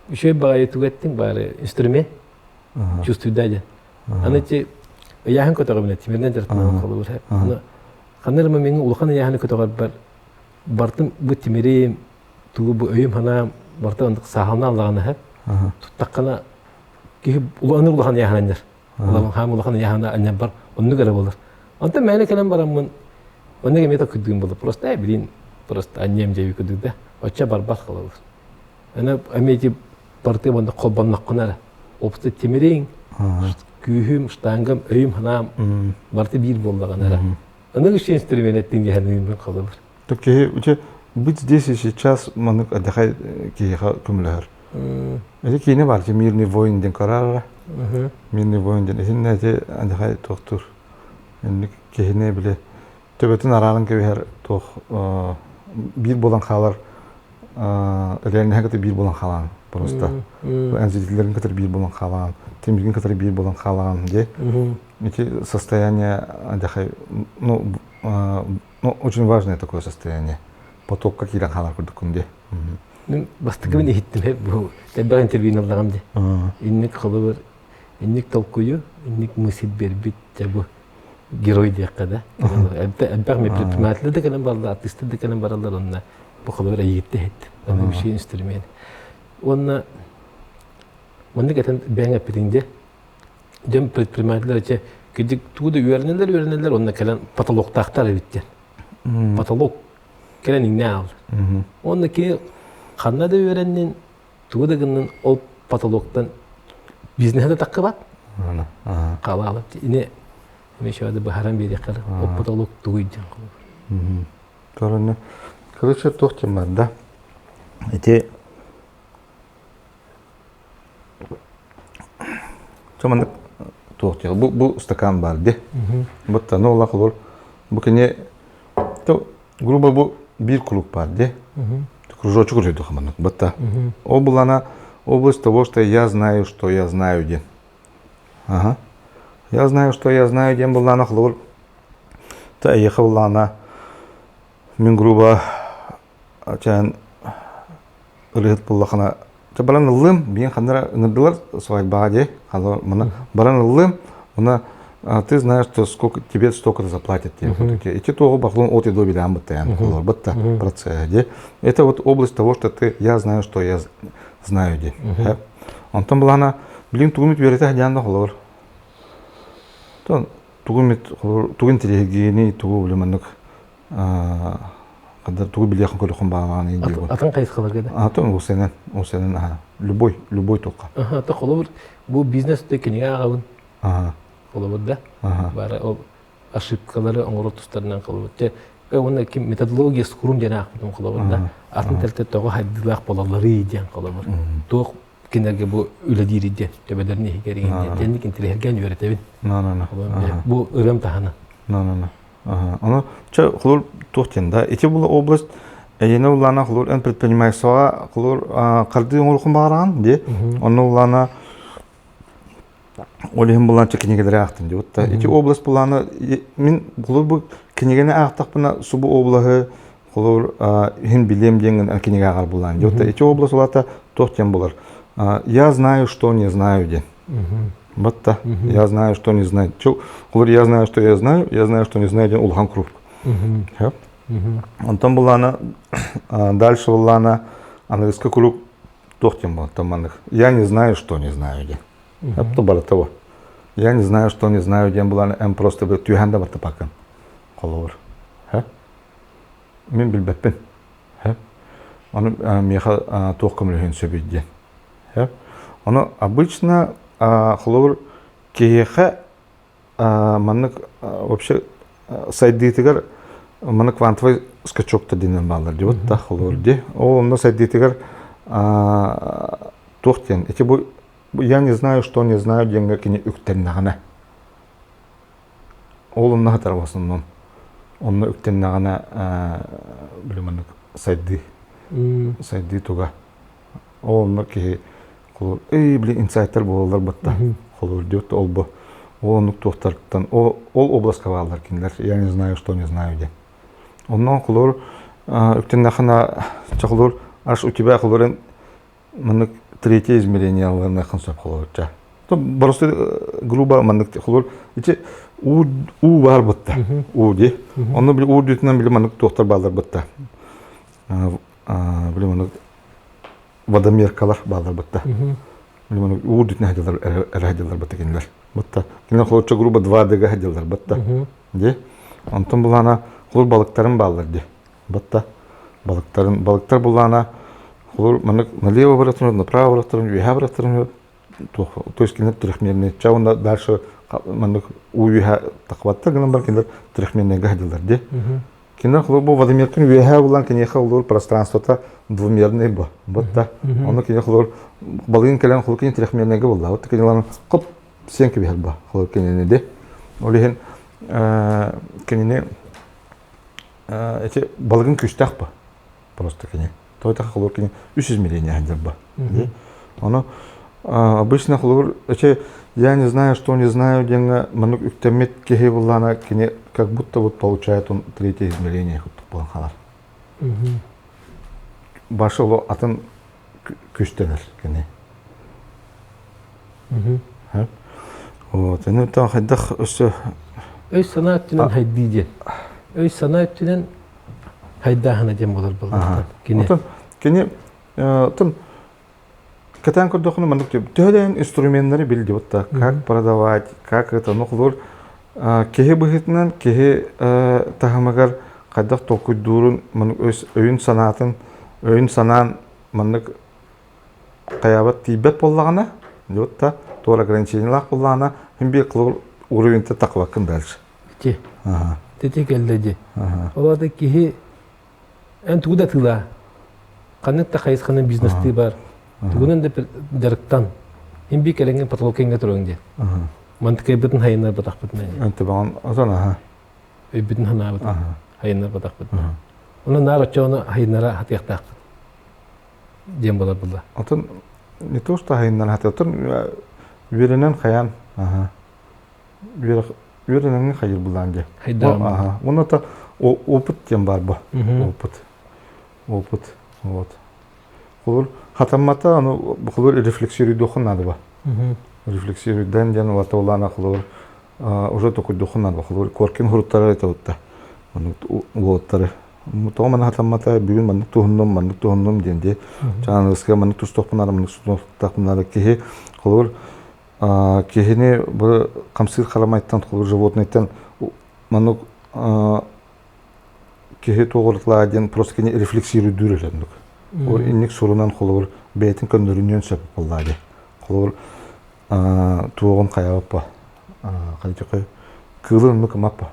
еще баая түгеттиң баары инструмент чувствуйда же аны че яхын көтөгө билет тимирден жартынан кылып аны канырма менин улхан яхын көтөгөр бар бартым бу тимирим туу бу өйүм хана барта андык сахална алганы хеп туттаккана ки уланы улхан яхын улан хам улхан яхын аннан бар онну гара болор анда мене келем барамын онеге мета күдүм болуп просто билин просто аннем жеби күдүк да оча барбак кылабыз ана амети барты банда колбаннаккына опты тимирин күйүм штангам өйүм ханам барты бир боллаган ара аны ишен инструментин яхын кылабыз так уче быть здесь и сейчас манык адахай киха күмлөр эти кине бар же мирный воин ден карар мирный воин ден эсинне же адахай токтур энд кихине биле төбөтүн арагын кебер тох бир болан халар элерне хакыты бир болан халан просто энзитилерин катыр бир болан халан темиргин катыр бир болан халан де эти состояние адахай ну очень важное такое состояние поток какие-то халар курдукунде бастыгын иттим бу тебер интервью алгам де инник кылыбыр инник толкую инник мысып бербит жабу герой дияққа да. Әббәқ ме предприниматель де кәлем барды, артистер де кәлем баралар онна. Бу кылыбыр әйетте хет. Аны биши инструмент. Онна монда кәтен бәңә пиринде. Дем предпринимательләр че кидик туды үйренелер онна кәлен потолок тактар биттен. Потолок кәлен иңне ал. Онна ки ханна да үйреннен тудыгыннан ол потолоктан бизнесте такка бат. Калалып ине мешада бахарам бери кара потолок туйдан кылып. Тораны. Короче, тохтем бар, да. Эти Чаман тохтел. Бу стакан бар, де. Вот оно лахлор. Бу кене то грубо бу бир клуб бар, де. Кружочек уже дохман. Бата. Облана область того, что я знаю, что я знаю, де. Ага. Я знаю, что я знаю, дем была на хлор. Та ехала на мен грубо чан рыгыт буллахана. Та баран лым, бин хандра нырдылар свадьба де. Хало мына баран лым, мына ты знаешь, что сколько тебе столько-то заплатят тебе. Эти того бахлон от и до билям бытен. Хлор бытта процесс де. Это вот область того, что я знаю, что я знаю, де. Он там была на блин тугумит верите хадянда хлор. Тугын телегени тугу билеманнык кадар тугу билехан колхон баган инде. Атын кайсы калар да? Атын о сенен любой тока. Та колобур бу бизнесте кенеге агабын. Колобур да. Бара о ошибкалары оңгорот тустарынан колобур. Ona kim metodologiyası kurum jana akpıdım kolabında. Atın telte toğu haddilaq bolaları idyan kolabır. Toğ kinerge bu öyle diriydi. Tebelerini hikerigen. Jendik intilergen yöretebin. Bu ırım tahana. Onu хулур тохтенда. Эти была область, ена улана хулур эн предпринимательства хулур карды оңолхун баран де. Оны улана олихин булан чекинегелер актын деп. Эти область буланы мен хулур бу кинегене актакпына субу облаһы хулур хин билем деген кинеге агар булан деп. Эти область улата тохтен булар. Я знаю, что не знаю де. Вот я знаю, что не знаю. Я знаю, что я знаю, что не знаю, один улхан круг. Антон была дальше была английский круг, тохтем был там. Я не знаю, что не знаю, где. Это было того. Я не знаю, что не знаю, где была. Просто был тюханда вот такая. Колор. Мен билбеппен. Он меха тохком лехен собидде. Он обычно хлор кеха маннык вообще сайдитигер маннык квантовый скачок-то динен балдар деп вот та хлор де. О, на сайдитигер тохтен. Эти бу я не знаю, что не знаю, деньги кине үктеннагана. Ол онна хатар басыннан. Онна үктеннагана билеманнык сайди. Сайди туга. Ол онна ки Холор, блин, инсайтер болалар батта. Холор дёт олбо. Ол нук тохтарктан. Ол областка балдар киндер. Я не знаю, что не знаю де. Оннан холор үктеннахана чахолор аш у тебя холорен маннык третье измерение алган хансап холор ча. То просто грубо маннык холор иче у бар батта. У де. Онны бил у дютнан бил маннык тохтар балдар батта. Билем маннык водомеркалар балдар батта. Билем уурдит нахдалар эрхадалар батта кинлер. Батта. Кинлер холорча грубо 2 дега хадалар батта. Де. Антон булана холор балыктарын балдар де. Батта. Балыктар булана холор маннык налево баратырын, направо баратырын, вверх баратырын. То есть кинлер трехмерный. Чаунда дальше маннык уйха такватта гынан бар кинлер трехмерный гахдалар де. Кинлер холор бу водомеркин вверх булан кинеха холор пространството двумерный бо. Батта. Оны кине холор балын келен холор кине трехмерный булла. Вот кинелар коп сенки бихал ба. Холор кинене де. Олихен кинене эти балгын күчтак ба. Просто кине. Тойта холор кине 3 измерения хадер ба. Оны обычно холор эти я не знаю, что не знаю, денга манук үктемет кеhe буллана кине как будто вот получает он третье измерение вот халар. Башы оло атын күштенер кене. Вот, эне та хайдах өсө Өз санааттынан хайдиде. Өз санааттынан хайдахана дем болар булган. Кине. Кине тын катан көрдөхүн мандык төдөн инструменттери билди вот так, как продавать, как это нохлор кеhe быхытынан кеhe тахамагар кайдах токуйдурун мен өз өйүн санаан мандык каябат тийбет боллагана вот та тор ограничениялар боллагана химби кылыр уровеньте таквакын дальше. Те. Тете келди. Оларда кеhe эн туда тыла. Канетта кайсханын бизнести бар. Тугунан да директан. Химби келенген потолокенге тургенде. Мантыкай битин хайнар батак битин. Анты баган азана битин хана битин. Хайнар батак битин. Оны нарочоны хайнара хатыяктак. Дем болар булла. Атын не то что хайнар хатыяктыр, веренен хаян. Веренен хайыр булланге. Хайдар. Оны та опыт тем бар ба. Опыт. Вот. Холор хатаммата аны холор рефлексируй дохун надо ба. Рефлексируй ден вата улана холор уже только дохун надо ба. Холор коркин хуруттары это вот та. Аны уоттары. Мутоман хатаммата бүгүн мандык тухуннум денде. Чаныска мандык тустокпунар, мандык тустокпунар кеhe холор кехене бу камсыр харамайттан холор животныйттан мандык кеhe тоғырлааден просто кене рефлексируй дүрелендик. Ор инник сурунан холор бейтин көндөрүнөн сөп боллады. Холор туогун каябаппа. Кайчакы кылын мыкмаппа.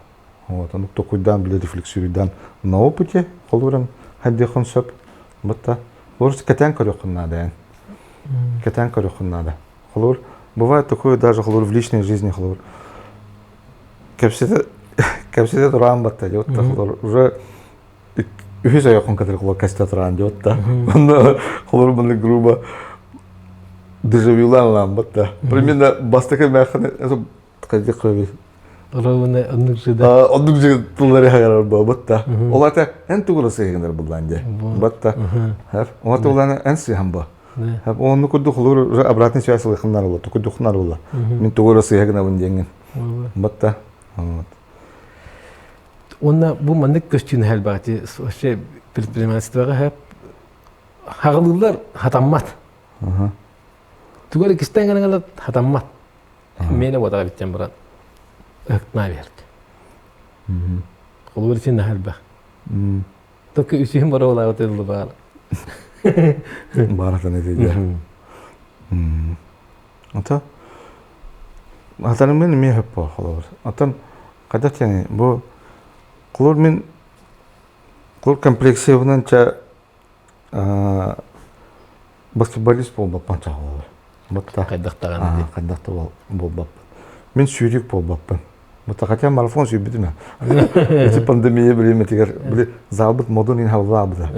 Вот, оно токуйдан биле рефлексируйдан на опыте, холуран хаддихон сөп. Бутта. Лорс кетен корёхун надо. Кетен корёхун надо. Холур бывает такое даже холур в личной жизни холур. Кепсите туран батта вот холур уже үхүс аяқын кадыр холур каста туран вот та. Холур мындай грубо дежавюлан лам батта. Примерно бастака махана это кади кыви. Ровно однукжида. Однукжида туллары хагарар батта. Олата эн тугурасы егендер булданже. Батта. Хап. Олата уланы эн сыхамба. Хап онну курду холур уже обратный связь лыхынар болот. Тукудухнар болот. Мен тугурасы егена бунденген. Батта. Вот. Онна бу мандык көстүн хәл багы вообще предпринимательствога хап хагылылар хатаммат. Тугары кистен гана хатаммат. Мене бодага биттен барат. Ökma verdi. Olur için hal bak. Tokku üsühüm var ola otelli bağlı. Bağırda ne diyeceğim? Atanın benim mi hep bu olur. Atan kadat yani bu kulur min kulur kompleksiyonun ça basketbolist bol bappan ça olur. Batta. Kaddaqtağan. Kaddaqta bol bappan. Мен сүйрек болбаппын. Mutta хотя марафон сүйбүдүм. Эти пандемия биле тегер биле забыт модун ин хавла буда.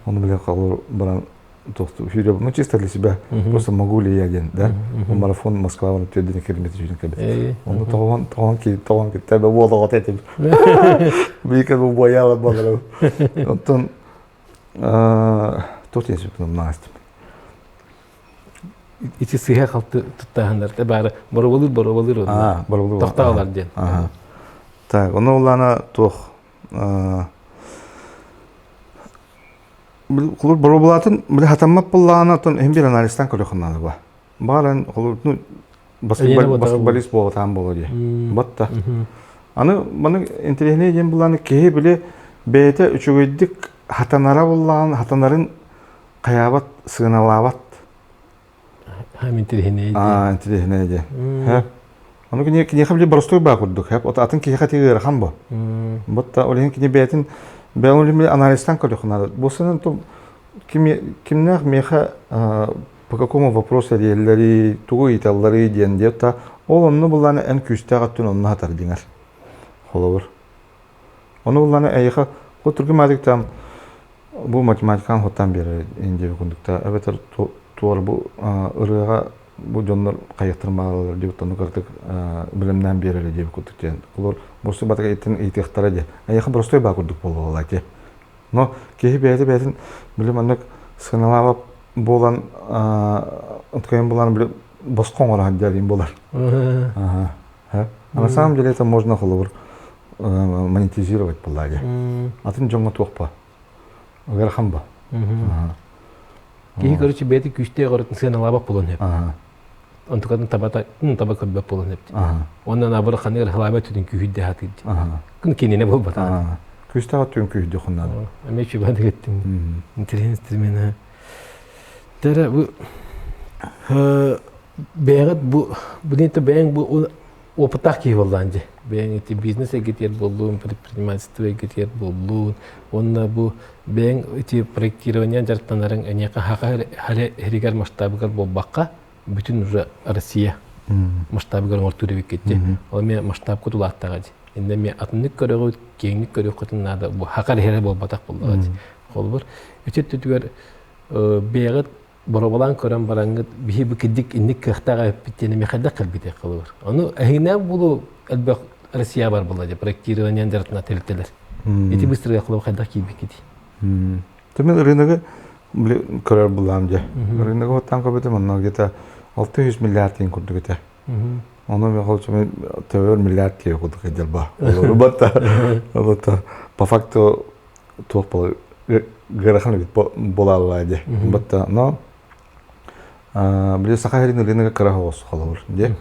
Он биле калыр баран тохту сүйреп, ну чисто для себя. Просто могу ли я ген, да? Марафон Москва вон тедин километр жүрүн кабет. Он тоон ки тебе болду вот этим. Бийке бу бояла болду. Оттон тотен сүптүм настып. İçi sıhha kalktı tuttahanlar. Bari barabolur olur. Barabolur. Toktağlar diyen. Так, onu olana toh. Kulur barabolatın bile hatammak bullana ton hem bir analistan koruğundan da. Baran kulur nu basketbolist bol tam bol diye. Batta. Anı bana enterehne diyen bullana kehe bile bete üçügüdük hatanara bullan hatanların kayabat sığınalavat. Hem interehne. Interehne diye. He. Onu ki ne kabli barstoy bakurduk hep. O atın ki hakati rakam bu. Batta olehin ki betin ben onu analistan koruğundan. Bu senin to kimler meha по какому вопросу диелleri тугу италлары диен деп та ол онны буланы эн күстә гаттын онны хатар диңер. Холовыр. Оны буланы айха отургы мадык там бу математикан хоттан бери инде күндүктә эбетер туар бу ырыга бу жоннор кайыктырмалар деп тону кырдык билимден берели деп күндүктен. Булар бурсы батыга итин итехтара де. Айха простой ба күндүк болду алати. Но кеһи бәйтин билим аннык сыналап болан откроем болан босқон ора дядин болар. Ага. На самом деле это можно холовыр монетизировать полаги. Атын жонга тоқпа. Верхамба. Кеһи короче бети күстә горытын сыналап болон хеп. Онтукатын таба көбөп болон хеп. Ондан абыр ханыр халабат үтүн күһүддө хатып. Күн кенене болбата. Күстә атын күһүддө хуннан. Эмечи бад кеттим. Интересный мен. Тера bu бегат bu нете бең bu опытак ки болданжы. Бең эти бизнесе кетер болдун, предпринимательство кетер болдун. Онна bu бең эти проектирование жартанарын энека хака херигер масштабыгар болбакка бүтүн уже Россия масштабыгар ортурып кетти. Ал мен масштаб кутулаттагы. Энде мен атынык көрөгө кеңник көрөкөтүн нада bu хакар хере болбатак болду. Холбур өтөттүгөр бегат Боробалан көрөн бараңгыт бихи бу кидик инник кыхтага биттени мехадда калбите кылыр. Аны ахина бул албак Россия бар була деп проектирование жартына телтелер. Эти быстрый кылып кайда кийбикити. Темен рыногы көрөр булам же. Рыногы оттан көбөтө мына где-то 600 миллиард тен курдук эте. Аны мен колчу 4 миллиард тен курдук эделба. Албатта по факту топол герахан бит болалла же. Албатта, но биле сахарин рыногы карахос халыр же.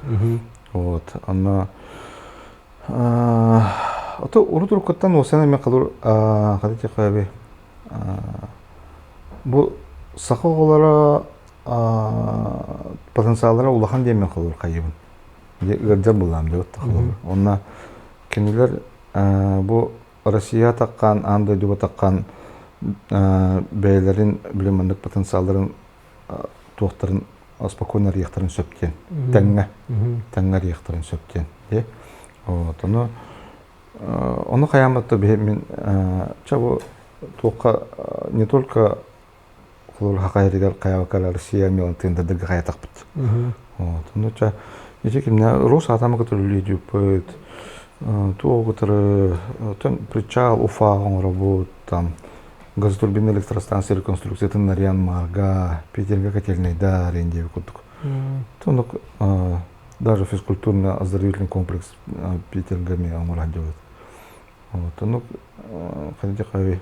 Вот, ана ото урутуркаттан осана мен калыр кадете каби бу сахоголора потенциаллары улахан демен калыр кайыбын. Гыржа булам деп атты калыр. Онна кенелер bu Россия таққан, андай дуба таққан бәйлерин билимандык потенциалдарын туақтарын спокойно рияқтарын сөптен. Тәңгә рияқтарын сөптен. Оны қаяматты мен чабу туаққа не только құлыр хақайригар қаявакар Россия мелан тендердерге қаятақ бұд. Рос атамы көтірілі дюпыт, туғы көтірі, причал, Уфа он работ, там, газотурбинная электростанция реконструкции Нарьян Марга, Питерга котельный дар, Индия кутук. Даже физкультурно-оздоровительный комплекс Питергами Амура делает. Хотите хави.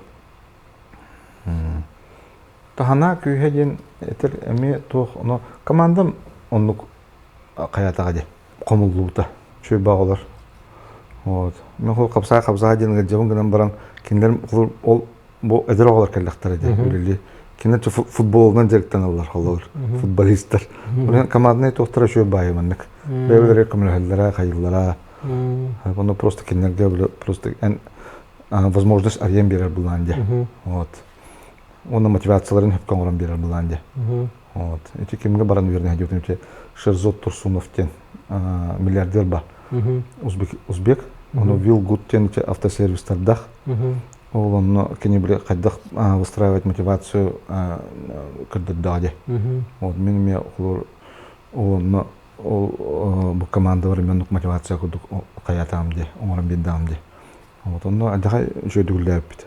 Тахана күйхеден этер эми тух, но командам оннук қаятаға де, қомылуыта, чөй бағылар. Мен құл қапсаға деніңгі жауын гынан баран, кендерім ол әдір оғалар кәліқтары де. Кендер футболынан жеріктен алар, футболисттар. Команданы тоқтыра чөй байы маннық. Бәуілері көмілхелдері, қайыллара. Оны просто кендерге возможность арьен берер бұлан де. Оны мотивацияларын хөпкен орын берер бұлан де. Эти кемге баран верный идет, Шерзот Турсуновтен, миллиардер ба, узбек, он ввел гудтен автосервис Тардах, он кенебре кайдах выстраивать мотивацию кардаддаде. Вот мне он команда временных мотивация кудук каятамде, умарам бидамде. Вот он адахай жөдүлләпт.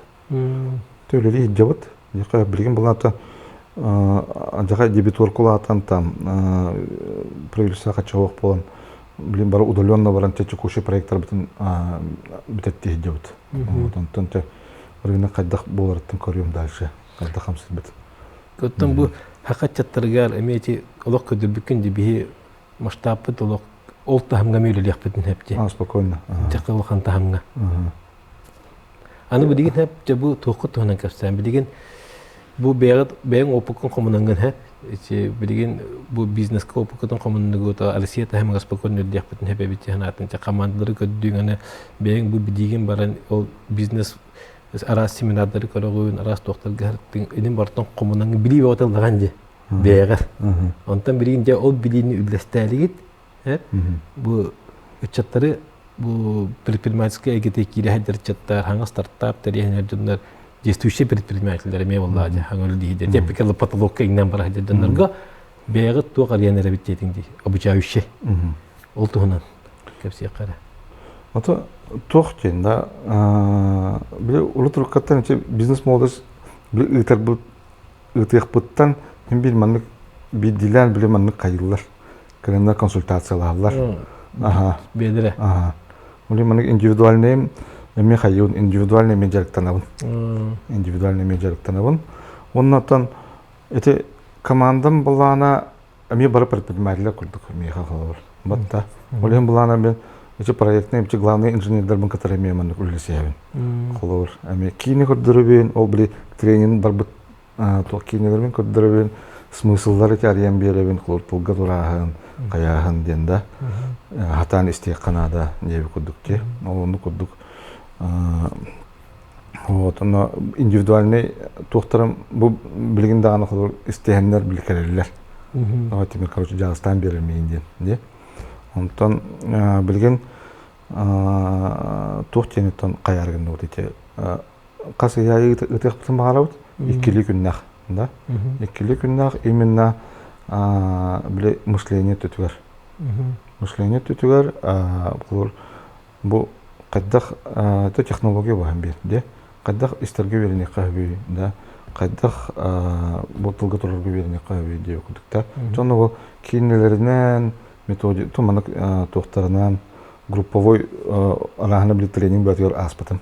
Төлөри жабыт, яка билген булата Аджаға дебитор кулатан там правительство қачауық болан, білем бары удаленно баран текущий проекттар бітетті едеуді. Онтан рынок қайдақ боларыттың көрем дальше, қайдақ қамсыз біт. Көттен бұл хақат жаттырғар әмейті олық көді бүкін дебігі масштабы олық ол тахымға мейлі леқпетін әпте. Спокойно. Жақы олған тахымға. Аны білеген әп жабы тоқы тұғынан көпсен білеген bu beyaz opukun komunangan ha, bilgin bu bizneska opukun komunangan ta Rusya ta hem gaspakon nödiyek bitin hep bitti hanatın ta komandaları ködüğüne beyaz bu bilgin baran o biznes aras seminarları koruğun aras doktor gartın inin bartan komunangan bili ve otel laganje beyaz. Ondan bilgin de o bilini üllesteligit ha bu uçatları bu предпринимательская экономика хәдер чаттар хаңа стартап тәрихнәр действующие предприниматели ме валлаһи хаңыл диде тепикал потолокка иннән бара хәдәннәргә бәягы тугар янәре биттетинди обучающий ол туһунан кепси кара ото тохтен да бе улутур каттан бизнес молдас бе итер бу итек буттан бир манны бидилән биле манны кайыллар кырында консультацияларлар бедере Ули манны индивидуальный Мен хайын индивидуальный менеджерліктен Индивидуальный менеджерліктен абын. Оннан эти командам болана мен бары предпринимателер күлдік меха қалар. Батта. Олен болана мен эти проектный эти главный инженерлер бін катары мен манны үлесебін. Қалар. Ами кейіне көрдірібен, ол біле тренинг бар бұт тоқ кейінелермен көрдірібен, смыслдар эти ариян беребен, қалар тұлға тұрағын, қаяғын денді. Хатан істек қанада небі күрдік те. Оны күрдік. Вот, но индивидуальный тухтарым бу билген даганы кылып истегендер билкерелер. Давайте мен короче жагыстан берилмейин де. Онтон билген тухтенитон каяргын вот эти касы яй ытыктын багарабыт 2 күннак, да? 2 күннак именно биле мышление төтүгөр. Мышление төтүгөр бу Кайдах то технология баһам бит, де. Кайдах истерге берене кахви, да. Кайдах ботылга турарга берене кахви деп күдүктә. Жона бу кинелеринен методи туманы тохтарынан групповой арахана бил тренинг батыр аспатын.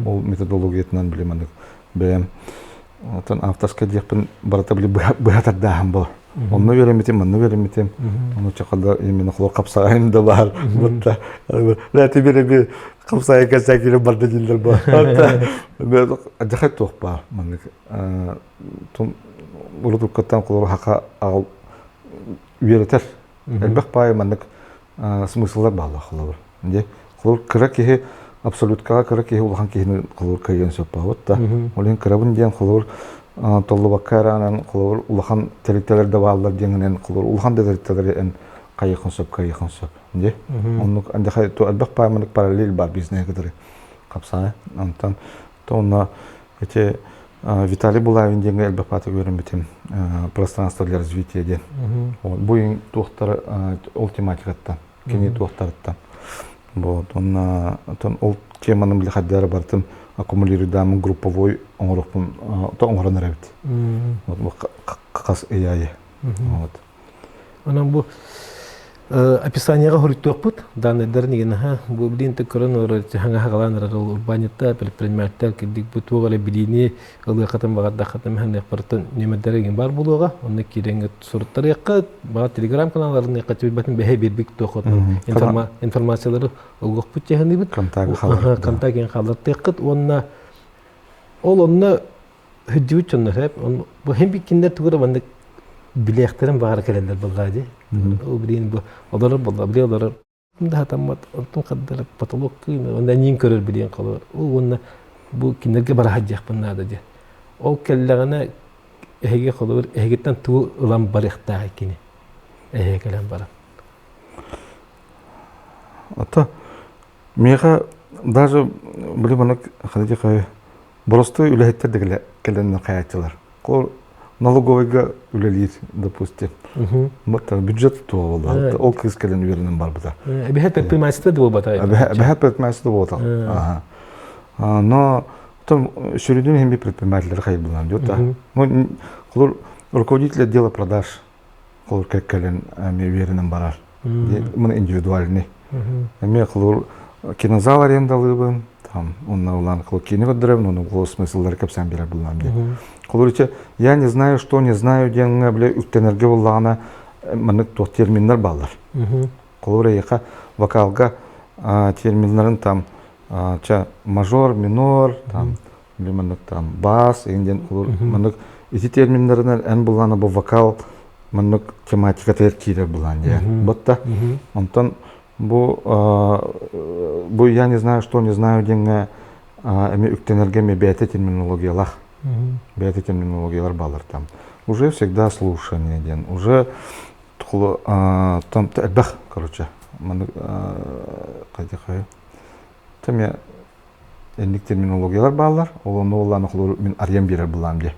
Ол методологиятынан билемәндек. Бәм. Тон автоска дипен барата бил бәһәтәдәһәм бу. Онны веремитем, Оны чакалда именно хлор капсаган да бар. Бутта. Ләти береби капсага кәсәкиле барды җилдер бар. Мен аҗахат тохпа. Мен тон урду каттан хлор хака ал веретер. Әлбәт пай менек смысллар бала хлор. Инде хлор кирәк абсолюткага кыра киһи улахан киһини холор кайын сөппабыт да. Олен кырабын диэн холор толлубаккаранан холор улахан теректелерде баалар диэнгенен холор улахан теректелер кайыкын сөп кайыкын сөп. Де. Оннук андахай то албак пайманык параллель бар бизнес кытыры капсаны. Антан тонна эти Виталий Булавин диэнге албак паты көрүн битим пространство для развития ден. Буин тухтар ол тематикаттан, кини тухтарыттан. Вот, он ол теманың биле хаддары бартын аккумулируемый групповой оңорокпун то оңорон рабит. Вот бу кас AI. Вот. Анан бу описанияга хүрүттөкпүт данныдар нигена бу билин текөрөн ханга хагаланар урбанитта предприниматель кидик бу тугала билини ылы катам багада катам ханне партон немедереген бар булуга онны киреңге сурттар якка бага телеграм каналларын катып батын бехе бербик токот информациялары огокпут жаханы бит контакт халар теккет онна ол онна хүдүчөннөр хеп бу хемби киндер тугара бандык билехтерин багар келендер булгади. Убрин бу олар булда билелер. Мында тамат антын каддер потолок кыйны. Онда нин көрөр билен калыр. Онна бу кинерге бара хаҗак буннада ди. Ол келлегене эге калыр, эгеттен туу улам барыкта кини. Келен бара. Ата мега даже билемек хадиҗа просто үләһеттер дигеле келен каятчылар. Кол налоговыйга үлелир, допустим. Бюджет то болды. Ол кыз келен үйренен бар бұда. Бәхет предпринимательство да болды. Бәхет предпринимательство болды. Но там шүрүдүн хемби предпринимательдер кайыл булган жок. Ну, кулур руководитель отдела продаж кулур келен үйренен барар. Мына индивидуальный. Эме кулур кинозал арендалыбын, там онна улан кулур кино древно, но кулур смыслдар кепсен берер булган ди. Кулурча, я не знаю, что не знаю, деңе биле үттенерге буллагана мынык то терминдар баллар. Кулура яка вокалга терминларын там мажор, минор, там биле мынык там бас, энден кулур мынык эти терминлардан эн булгана бу вокал мынык тематика теркире булган ди. Бутта. Онтон бу я не знаю, что не знаю, деңе эме үттенерге мебете терминологиялах. Бәйті терминологиялар балар там. Уже всегда слушание ден. Уже там әлбәқ, короче. Там я әндік терминологиялар балар. Оланы құлыр мен арьям берер бұлам де.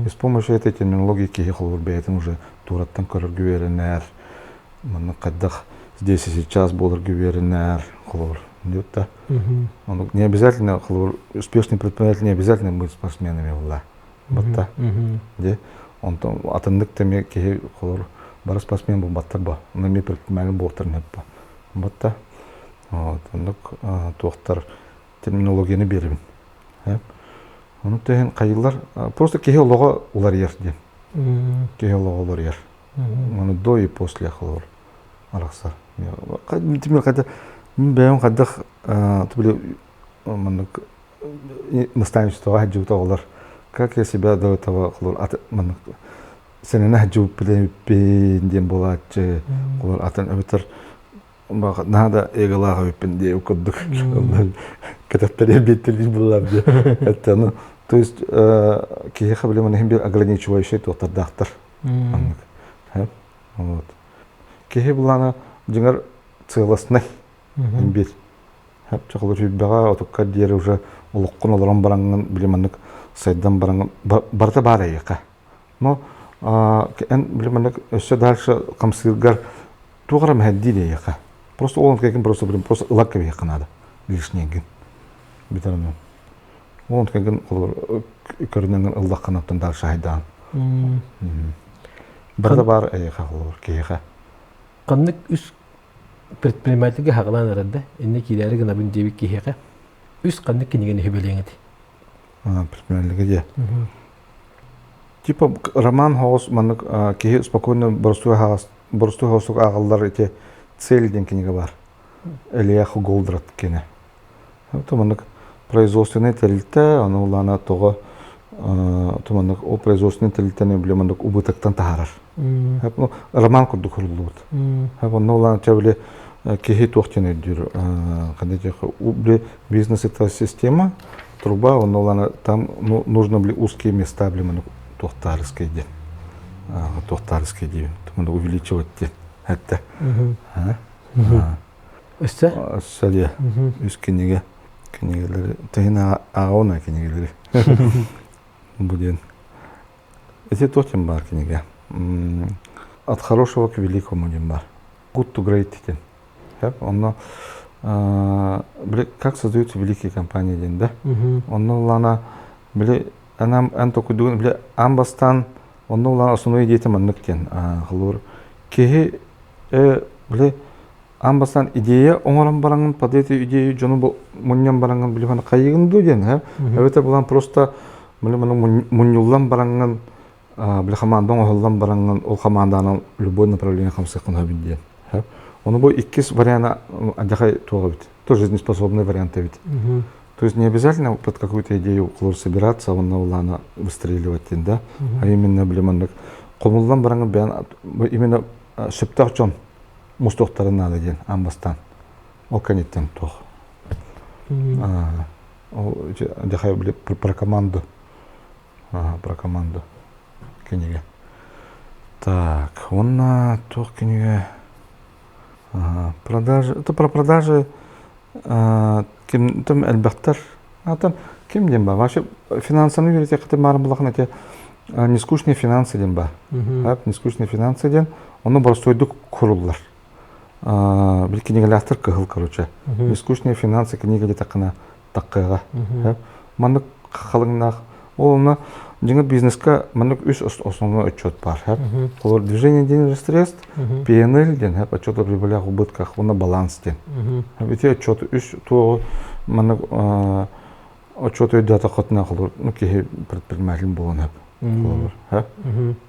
И с помощью этой терминологии кейі құлыр бәйтін уже тураттан көрір гүверінер. Мұны қаддақ здесь и сейчас болыр гүверінер құлыр. Не обязательно, успешный предприниматель не обязательно быть спортсменами. Батта. Он там атындык теме ки холор бар спортсмен бу баттар ба. На ми предприниматель болтар не ба. Батта. Вот, ондук тоқтар терминологияны берибин. Оны теген кайылар просто ки лого улар ер ди. Ки лого улар ер. Оны до и после холор. Араксар. Тимир када бәйім қаддық түбілі наставничество хаджу тоғылар. Как я себя до этого қылыр? Сенені хаджу білемеппен болады. Қылыр атын өтір нада егілаға өппен де өкірдік. Кататтария беттелін болады. То есть, кейі қабілемені хем бір ограничивающий тоқтардақтыр. Кейі бұланы жыңар целостный. Бит. Хәп чакылы жүбәгә отукка диәре уже улуккын оларан баранган билемәнлек сайдан баранган барта бара яка. Но эн билемәнлек өсө дальше камсыргар туграм хәддиде яка. Просто он кайгын просто билем просто лакка яка надо. Лишний ген. Битермен. Он кайгын көрүнгән Аллах канаттан дальше хайдан. Барта бар яка хулur кега. Каннык үс предпринимательге хагылан арада энне киләре гына бин дебик киһәгә үс канны кинеген хебелеңет. Предпринимательге дә. Типа роман хаус маннык киһе спокойно борсту хаус агаллар эти цель ден кинеге бар. Элияху Голдрат кине. То маннык производственный тилте, аны улана тога то маннык о производственный тилтене биле маннык убытыктан таарар. Роман курдук хурулут. Улана чабыле кихи тохтен өйдүр. Бизнес это система, труба, там нужно были узкие места, тохтарские день. Тохтарские день. Там увеличивать это. Сәлия, үз кенегелері, тәйіна ағауна кенегелері. Буден. Эти тохтен бар кенеге. От хорошего к великому день бар. Good to great день. Онно как создаются великие компании ден да? Онно лана биле анам антокудугун биле амбастан онно лана основной идея маннык ден. Хлор кеги биле амбастан идея оңоран баранган падети идея жону бу муньян баранган биле хана кайыгынду ден. Это булан просто биле муньюллан баранган биле хамандан оһоллан баранган ол хаманданын любой направление хамсыкын хабин ден. Он был иккис варианта, отдыхай туалет, тоже жизнеспособный вариант ведь. То есть не обязательно под какую-то идею собираться, он на улана выстреливать, да, а именно блиманок. Комулдан баранган бян именно шептарчон мустохтарын надо ден амбастан. Ол канеттен тох. Отдыхай про команду. Про команду. Книга. Так, он на тох книга. Продажи. Это про продажи. Ким там эльбахтар. Там ким дем ба. Вообще финансовый верить, я хотел марам булахна те нескучные финансы дем ба. Нескучные финансы дем. Он просто идут куруллар. Бил книга автор кыгыл короче. Нескучные финансы книга де такына таккыга. Мандык халыңнах. Олна жаңа бизнеске мандык үш основной отчет бар. Олар движение денежных средств, PNL ден, отчет о прибылях, убытках, на баланс ден. Эти отчеты үш то мандык отчеты дата хотна холор, ну кихи предприниматель болон хеп.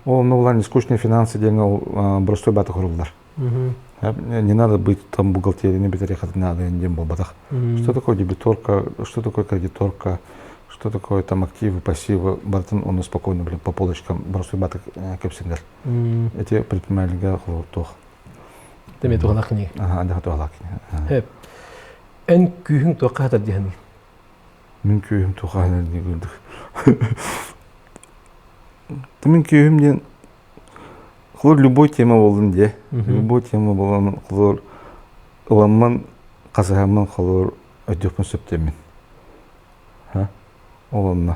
Олна улан нескучные финансы ден бростой бата хорулдар. Не надо быть там бухгалтерией, не битаре хат надо ден болбатах. Что такое дебиторка, что такое кредиторка? Что такое там активы, пассивы, бартон, он спокойно, по полочкам, бросай баток кепсингер. Эти предприниматели тох. Ты мне тухлах не. Да, тухлах не. Эн күйің тоққа хатар дегені? Мен күйім тоққа хатар дегені. Мен күйім ден, қылыр любой тема болдың де. Любой тема болдың, қылыр ұламан, қазағаман қылыр өтекпен сөптемен. Оланна.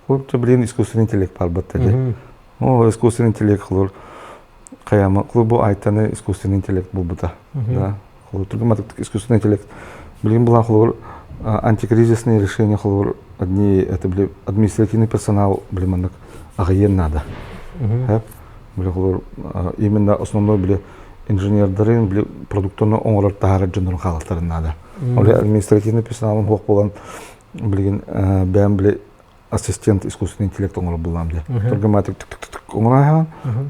Хлор блин искусственный интеллект парбатта де. Искусственный интеллект хлор каяма. Хлор бу айтаны искусственный интеллект бу бута. Да. Хлор тургаматык искусственный интеллект. Блин була хлор антикризисные решения хлор одни это блин административный персонал блин мандак агайен надо. Блин хлор именно основной блин инженердарын блин продуктоны оңорор тахара жонор халактарын надо. Блин административный персоналын хок болан блин, бәм блин ассистент искусственный интеллект оңор булам де. Тургаматык оңорайхан,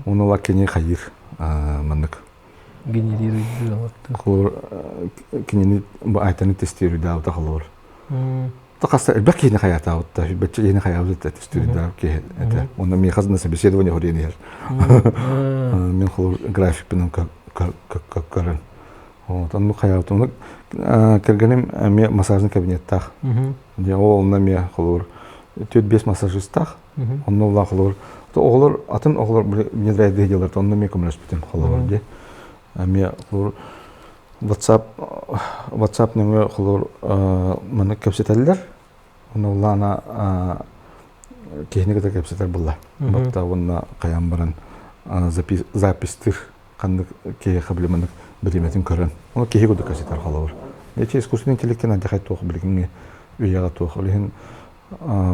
оны ла кене хайыр мандык. Генерирует. Хлор кене айтаны тестирую да ута хлор. Тақаста элбак кене хаята ута, бәче кене хаята тестирую да ке это. Он мне хазна собеседование хоренер. Мен хлор график пенен как карен. Вот, он хаята. Кергенем мне массажный кабинет тах. Я ол на мне хлор. Тет без массажистах. Он новла хлор. То оглор, атын оглор не драйв делар, то он на мне коммунист питем хлор де. А мне хлор WhatsApp не мне хлор мана капсеталлар. Он новла на кехне ката капсетал була. Батта онна каям баран запистир канды ке хаблеманы биреметин көрөн. Он кехе годы капсетал хлор. Эти искусственный интеллект надо хоть тох блин уяга тох лин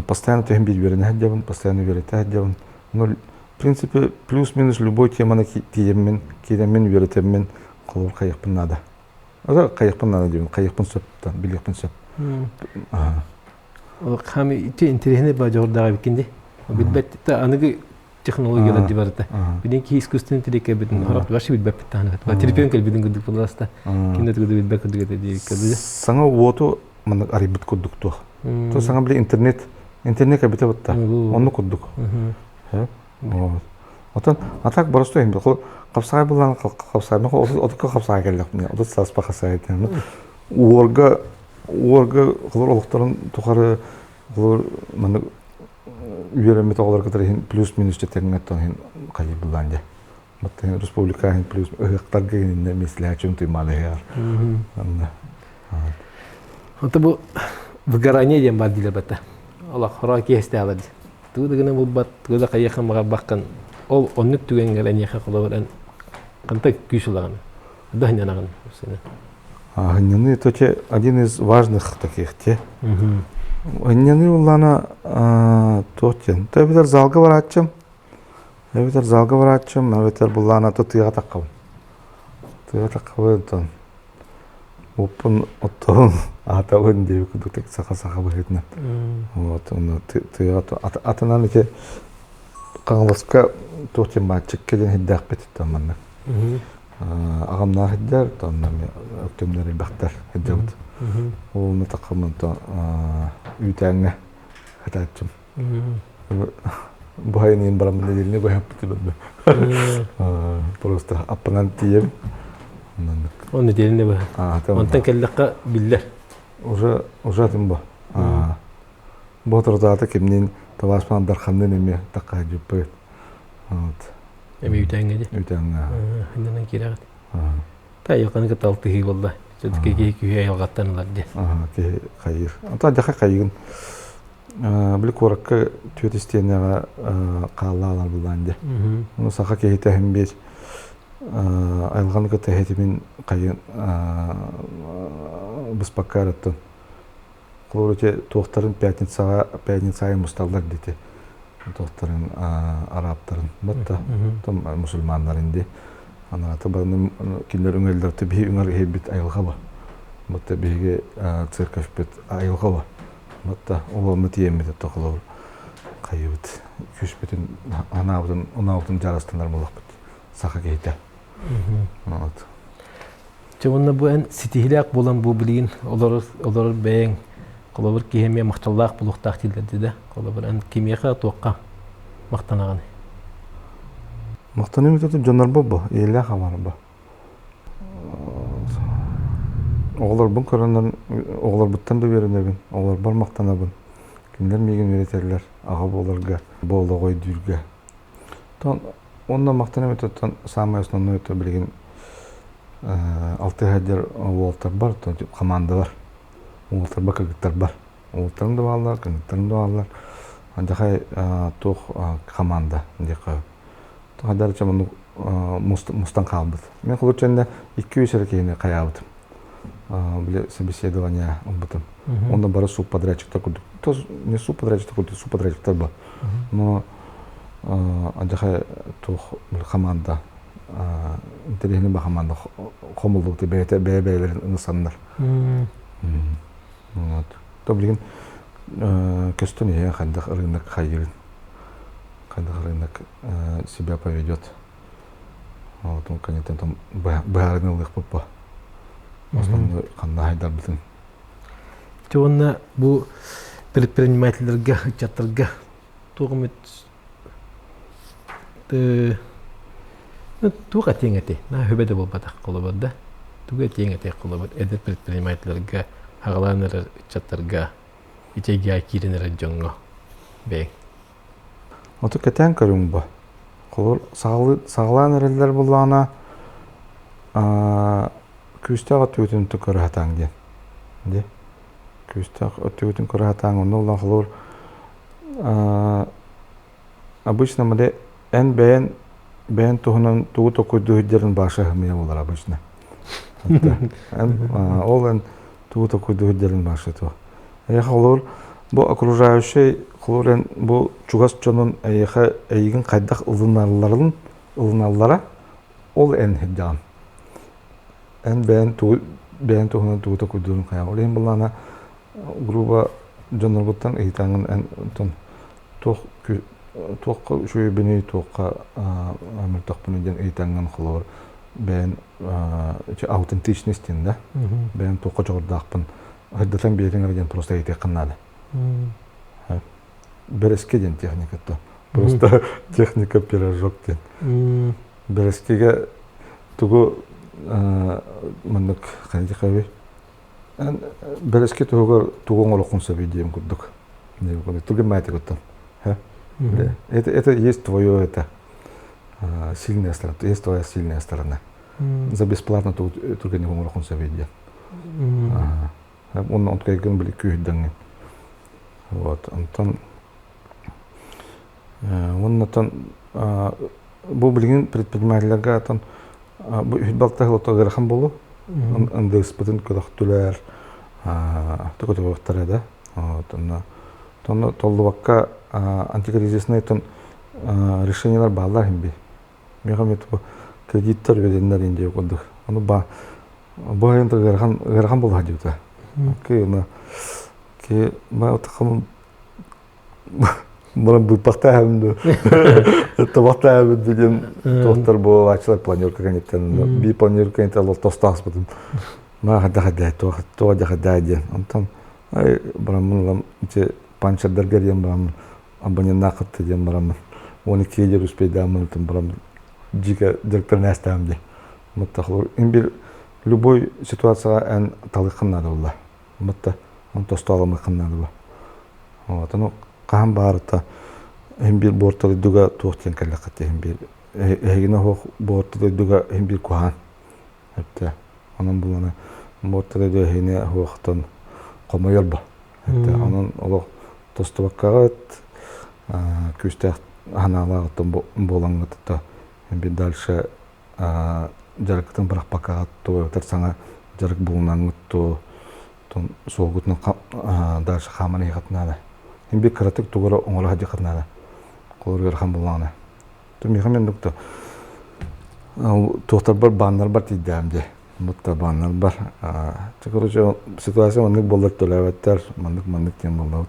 постоянно тем бить верен постоянно верен. Но в принципе плюс-минус любой тема на киемен веретемен колор кайыкпын надо. Ада кайыкпын надо дейм, кайыкпын сөптан, билекпын сөп. Ол хами те интернет ба жордага бикенде. Билбетте аныгы технологиялар дибарда. Биден ки искусственный интеллект бедин харап башы билбепте таны. Телефон кел биден гыдык буласта. Кинде гыды билбек гыды дейик. Саңа ото мана арибит коддук то. То саңа биле интернет кабите батта. Онну коддук. Вот. Отон атак просто им бил. Капсай булган капсай. Мен отка капсай келдик. Мен отка саспа капсай этем. Уорга кылыр олуктарын тухары кылыр маны үйренме тоголор кытырын плюс минус четерин тон кайы булган же. Маттен республика плюс ыктар генинде мислячым тыймалы яр. Онта бу выгорание дем бар диле бата. Алла хора кесте алады. Тудыгына бу бат туда кайяхан мага баккан. Ол оннук түгенгер энеха кылабан канта күшүлаган. Дахнянаган сене. Гыньяны это один из важных таких те. Гыньяны улана тотен. Табитер залга барачым. Табитер булана то тыга таккабын. Тон. Опын оттон атабын деп күдүк сака быгытна. Вот он тыга атанан эти каңлыска тотен матчик келен хиддак бетит манна. Агамнар хиддер тонна өктөмдөр бактар хиддет. Ол натакамын то үтәңгә хатачым. Байнин барамын дилне гояп битибен. Просто апанан тием. Он дилне ба. Онтан келлекка биллер. Уже тем ба. Ботор кемнин таваспан дархандан эме такка жуппы. Вот. Эми үтәңгә ди. Үтәңгә. Хиннен кирәгәт. Та якын кыталты хи булды. Сөткеге күйе ялгаттанлар ди. Ке кайыр. Ата жака кайын. Бил коракка төтестенега каллалар булган ди. Уну сака кейтәһим бит. Айлган кытәһетимин кайын быспаккараттан. Клороче тохтарын пятницага мусталлар дите. Тохтарын арабтарын. Батта там мусулманнар инде. Ана табаны киндер үңелдер төби үңер хебит айлга ба. Батта биге церковь бит айлга ба. Батта ол мытиемет токлор кайыт. Күш битин анабын жарастандар булак бит. Сака кейтә. Вот. Чонна бу эн ситихилак болан бу билин олар бәң колобыр кеме макталлак булуктак тилдерди да. Колобыр эн кимияга тоққа мактанаган. Мактаным итеп жоннор бу, эле хамар бу. Оглар бун көрөннөр, оглар буттан да беренебин, оглар бар мактанабын. Кимдер меген беретерлер, ага боларга, болгой дүргө. Тон онда мактанып өтөтөн самый основной өтө билген 6 хадер Уолтер бар, то команда бар. Уолтер бакыттар бар. Уолтердин да балдар, кыттын да балдар. Андахай тох команда дека. Хадар чамын мустан калбыт. Мен кылычында 200 эркегине каябыт. Биле собеседование обытым. Онда бары субподрядчиктар курдук. То не субподрядчиктар курдук, субподрядчиктар бар. Но андахай тох команда интернет ба команда комулдукты бәйләрен нысандар. Вот. То билген көстөн я хандах рынок хайыр. Когда рынок себя поведет. Вот он, конечно, там баарны их попа. Основной кандай хайдар битен. Чонна бу предпринимательлерге, чаттарга тугмет туга теңете. На хөбеде болбатак колобода. Туга теңете колобод. Эдер предпринимательлерге, хагаланыр чаттарга, ичеге киренер жонго. Бек. Ото кетен көрүң ба. Колор саглан эрелер булана күстәгә төтен төкөр хатаң ди. Ди. Күстәгә төтен көрө хатаң онда колор обычно моде эн бен тухунан тугу токуйду хиддерин башы хмия болар обычно. Олен тугу токуйду хиддерин башы то. Колор бу окружающий Хлорен бу чугас чонун эйха эйгин кайдак ылыналлара ол эн хиддан. Эн бен тухунан тугу токуйдурун кая. Олен булана груба жонорбуттан эйтаңын эн тон тоққа шуй бени тоққа амир тоқпыны ден эйтаңын хлор бен аутентичностин да. Бен тоққа жогордакпын. Хиддатан бериңер ден просто эйтек кыннады. Береске ден техникатта. Просто техника пирожок ден. Берескеге тугу мандык канди каби. Береске тугу олокун сабидием курдук. Не говорю, тугу майте готтан. Это есть твое сильная сторона, есть твоя сильная сторона. За бесплатно только не олокун сабидием. Он кайган били күйдәңген. Вот, антон оннан бу билген предпринимательлерге атан бу хүтбактагы лотогерхан болу. Анда испытын көдөктүлөр. Төгөтөгөктөр да. Вот, тонно толлубакка антикризисный тон решениялар балдар химби. Мегамет кредиттер беренler инде кодук. Аны ба Бу герхан болу хадюта. Ки ба такам Мурам быпактаамды. Табактаамды деген тоқтар бу ачылар планерка канеттен. Би планерка канеттен тостас бутун. Ма хада то. Антон ай брамын че панчадар герем брам абоненакыт деген брам. Оны кейдер успейдамын тем брам. Жига директор настамды. Муттахлор имбир любой ситуация эн талыкын надо было. Мутта он тосталамы кыннады было. Вот оно кам барта имбир борталы дуга тоқтен каллакты имбир эгине хок борталы дуга имбир кухан. Хепте анын булана борталы дуга эгине хоктон комоёлба. Хепте анын оло тостабаккагат күстэ ханалагытын болаңгытта имбир дальше жарыктын бирок пакагаттуу тарсаңа жарык булнаңыттуу тон согутну дальше хаманы ягатнада имби каратык тугора оңола хадикатнада колор хан булнана то мехамен докто тохтар бар баннар бар тидамде мутта баннар бар короче ситуация мандык болду төлөбөттөр мандык тем болду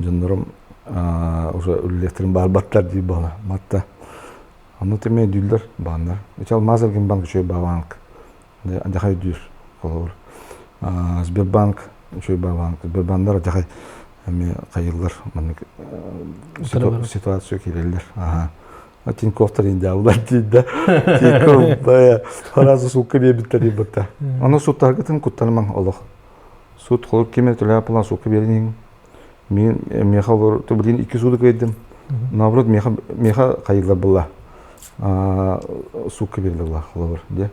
жонорум уже үллектерин барбаттар ди бала матта Аны теме дүлдер бандар. Ичал Мазерген банк чөй банк. Жахай дүр колор. Сбербанк чөй банк. Сбербандар жахай эми кайылдар ситуация келелер. Тиньковтар инде алдар дейди. Тиньков бая харазы сукка бебиттер бата. Аны суттаргытын куттанман олох. Сут колор кеме төлөп план сукка берин. Мен мехалор то билин 2 суды кайдым. Наоборот меха кайылдар була. Сукка берди Аллах холор де.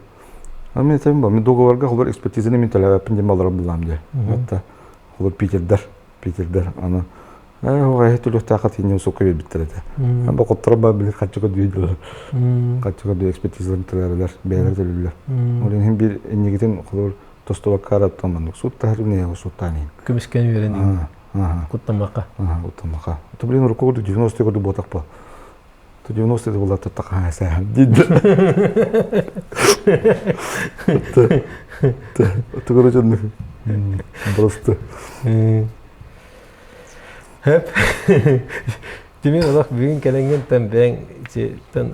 Ами айтайын ба, мен договорга холор экспертизаны мен талабын дем алар булам де. Атта холор Питердер аны ой төлөк такат ине сукка бербиттер эте. Amba коттурба билет качыга дүйдүлөр. Качыга дүй экспертизаны талабылар, бээлер төлөбүлөр. Олен хем бир негитен холор тостоваккара таман суттарыне суттани. Көмүскөн берени. Куттамака. Куттамака. То блин руководитель 90-е годы ботакпа. 90-е была такая сам дид. Это короче просто. Hep. Demin olarak bugün gelengen tam ben tan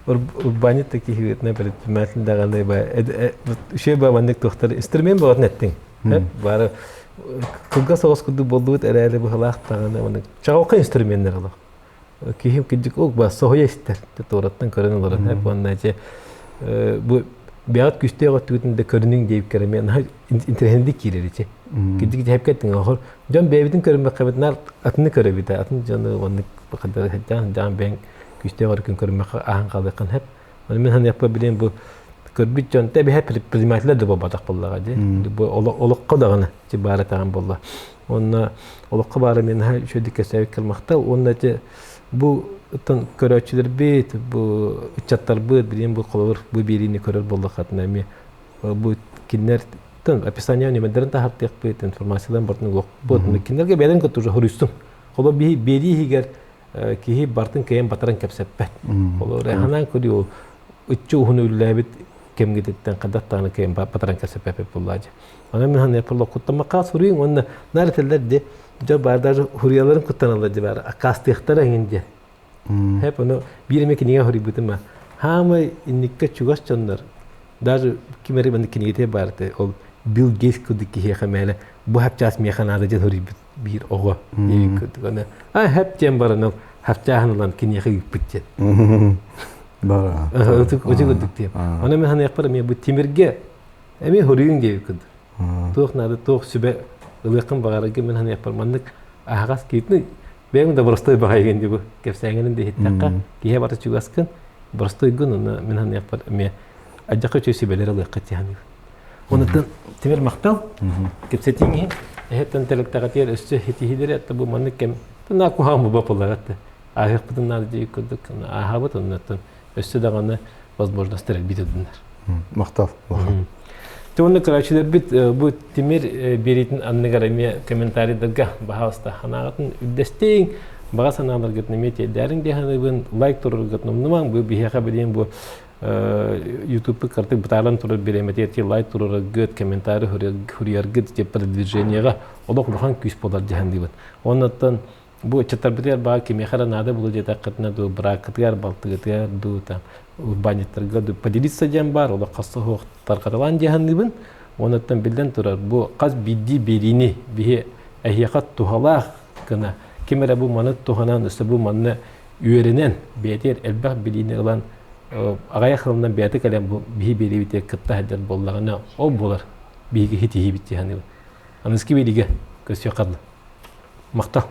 urbaniyet taki hüyetine belirtmesinde dağında şey babanlık doktor instrument bağır nettin. Hep var. Kılga soğuz kudu bolduğut ereli bu halak dağında onu çağoka instrumentler alır. Kihim kicik ok bas soğuya ister. Torattan körün olarak hep onlarca bu biat güçte oturduğunda körünün deyip keremeyen internetik kireliçi. Kicik hep kettin ahır. Can bebidin körünme kaybetler atını körübide atın canı onu bakadar can ben güçte varken körünme ahan kalırken hep. Onu ben hani yapabileyim bu körbüt can tabi hep primatlar da bu batak bollağa diye. Bu olukka dağına cibaret ağın bolla. Onunla olukka barı men şöyle dikkat sevk kılmakta onunla bu tan köröçüler bit bu çatlar bit bileyim bu kolor bu birini körür bolla katına mi bu kinler tan описание немедерин та хартык бит информациялар бартын лок бут кинерге беден көтүр хурустум коло би бери хигер кихи бартын кем батаран кепсеппет коло реханан көди о үччү хуну үлләбит кемгидеттен кадаттаны кем батаран кепсеппет буллажы ана мен хан япыло куттамака сурин онна нарителер де жа бардар хурияларын куттаналар же бар акастыктар эңинде hep onu bir emek niye hori butma hama innikka chugas chonlar даже kimeri band kiniyete barte o Bill Gates kudiki he khamela bu hep jas mi khana da hori bir ogo yani kudana hep jambarano хапчаһанылан кинеха гиппитчет. Бара. Өтүк өтүк дип. Аны мен ханы япар мен бу тимирге эми хорuyun дип күд. Туох нады туох сүбе ылыкын багарыгы мен ханы япар мандык агас китни бем да простой багайген дип кепсәңенен де хиттакка кие бары чугаскын простой гын мен ханы япар мен аҗакы чөсү белер ылыкы тияны. Онытын тимир мактал кепсетиңи эһеттен телектагатер өссө хитихидер атта бу мандык кем тына кухамы баполагатты. Агык бутыннар дип күдүк ахабыт онытын өссө даганы возможностьтер битединер. Мактал. Тонны карачылар бит бу тимир беритин анныгараме комментарийдерге бахаста ханагатын үддестең бага саналар гетнемете дәрин деханыбын лайк турur гетномнуман бу бихега билен бу YouTube карты буталан турur беремете лайк турur гет комментарий хурияр гет деп продвижениега олоклухан күс болар дехандыбын. Оннан бу чатарбитер бага кемехара нада булу жета кытна ду бракытгар балтыгытгар ду там баниттарга ду поделиться дем бар ола касы хок таркаралан дехандыбын. Оннан билден турар бу каз бидди берини бихе ахиякат тухалах кына кемера бу маны туханан өсө бу маны үйренен бетер элбах билини ылан агая хылымдан бети калем бу бихи берибите кытта хадер боллагына о болар биги хити хибит дехандыбын. Аныски билиге көсө кадlı. Мактал.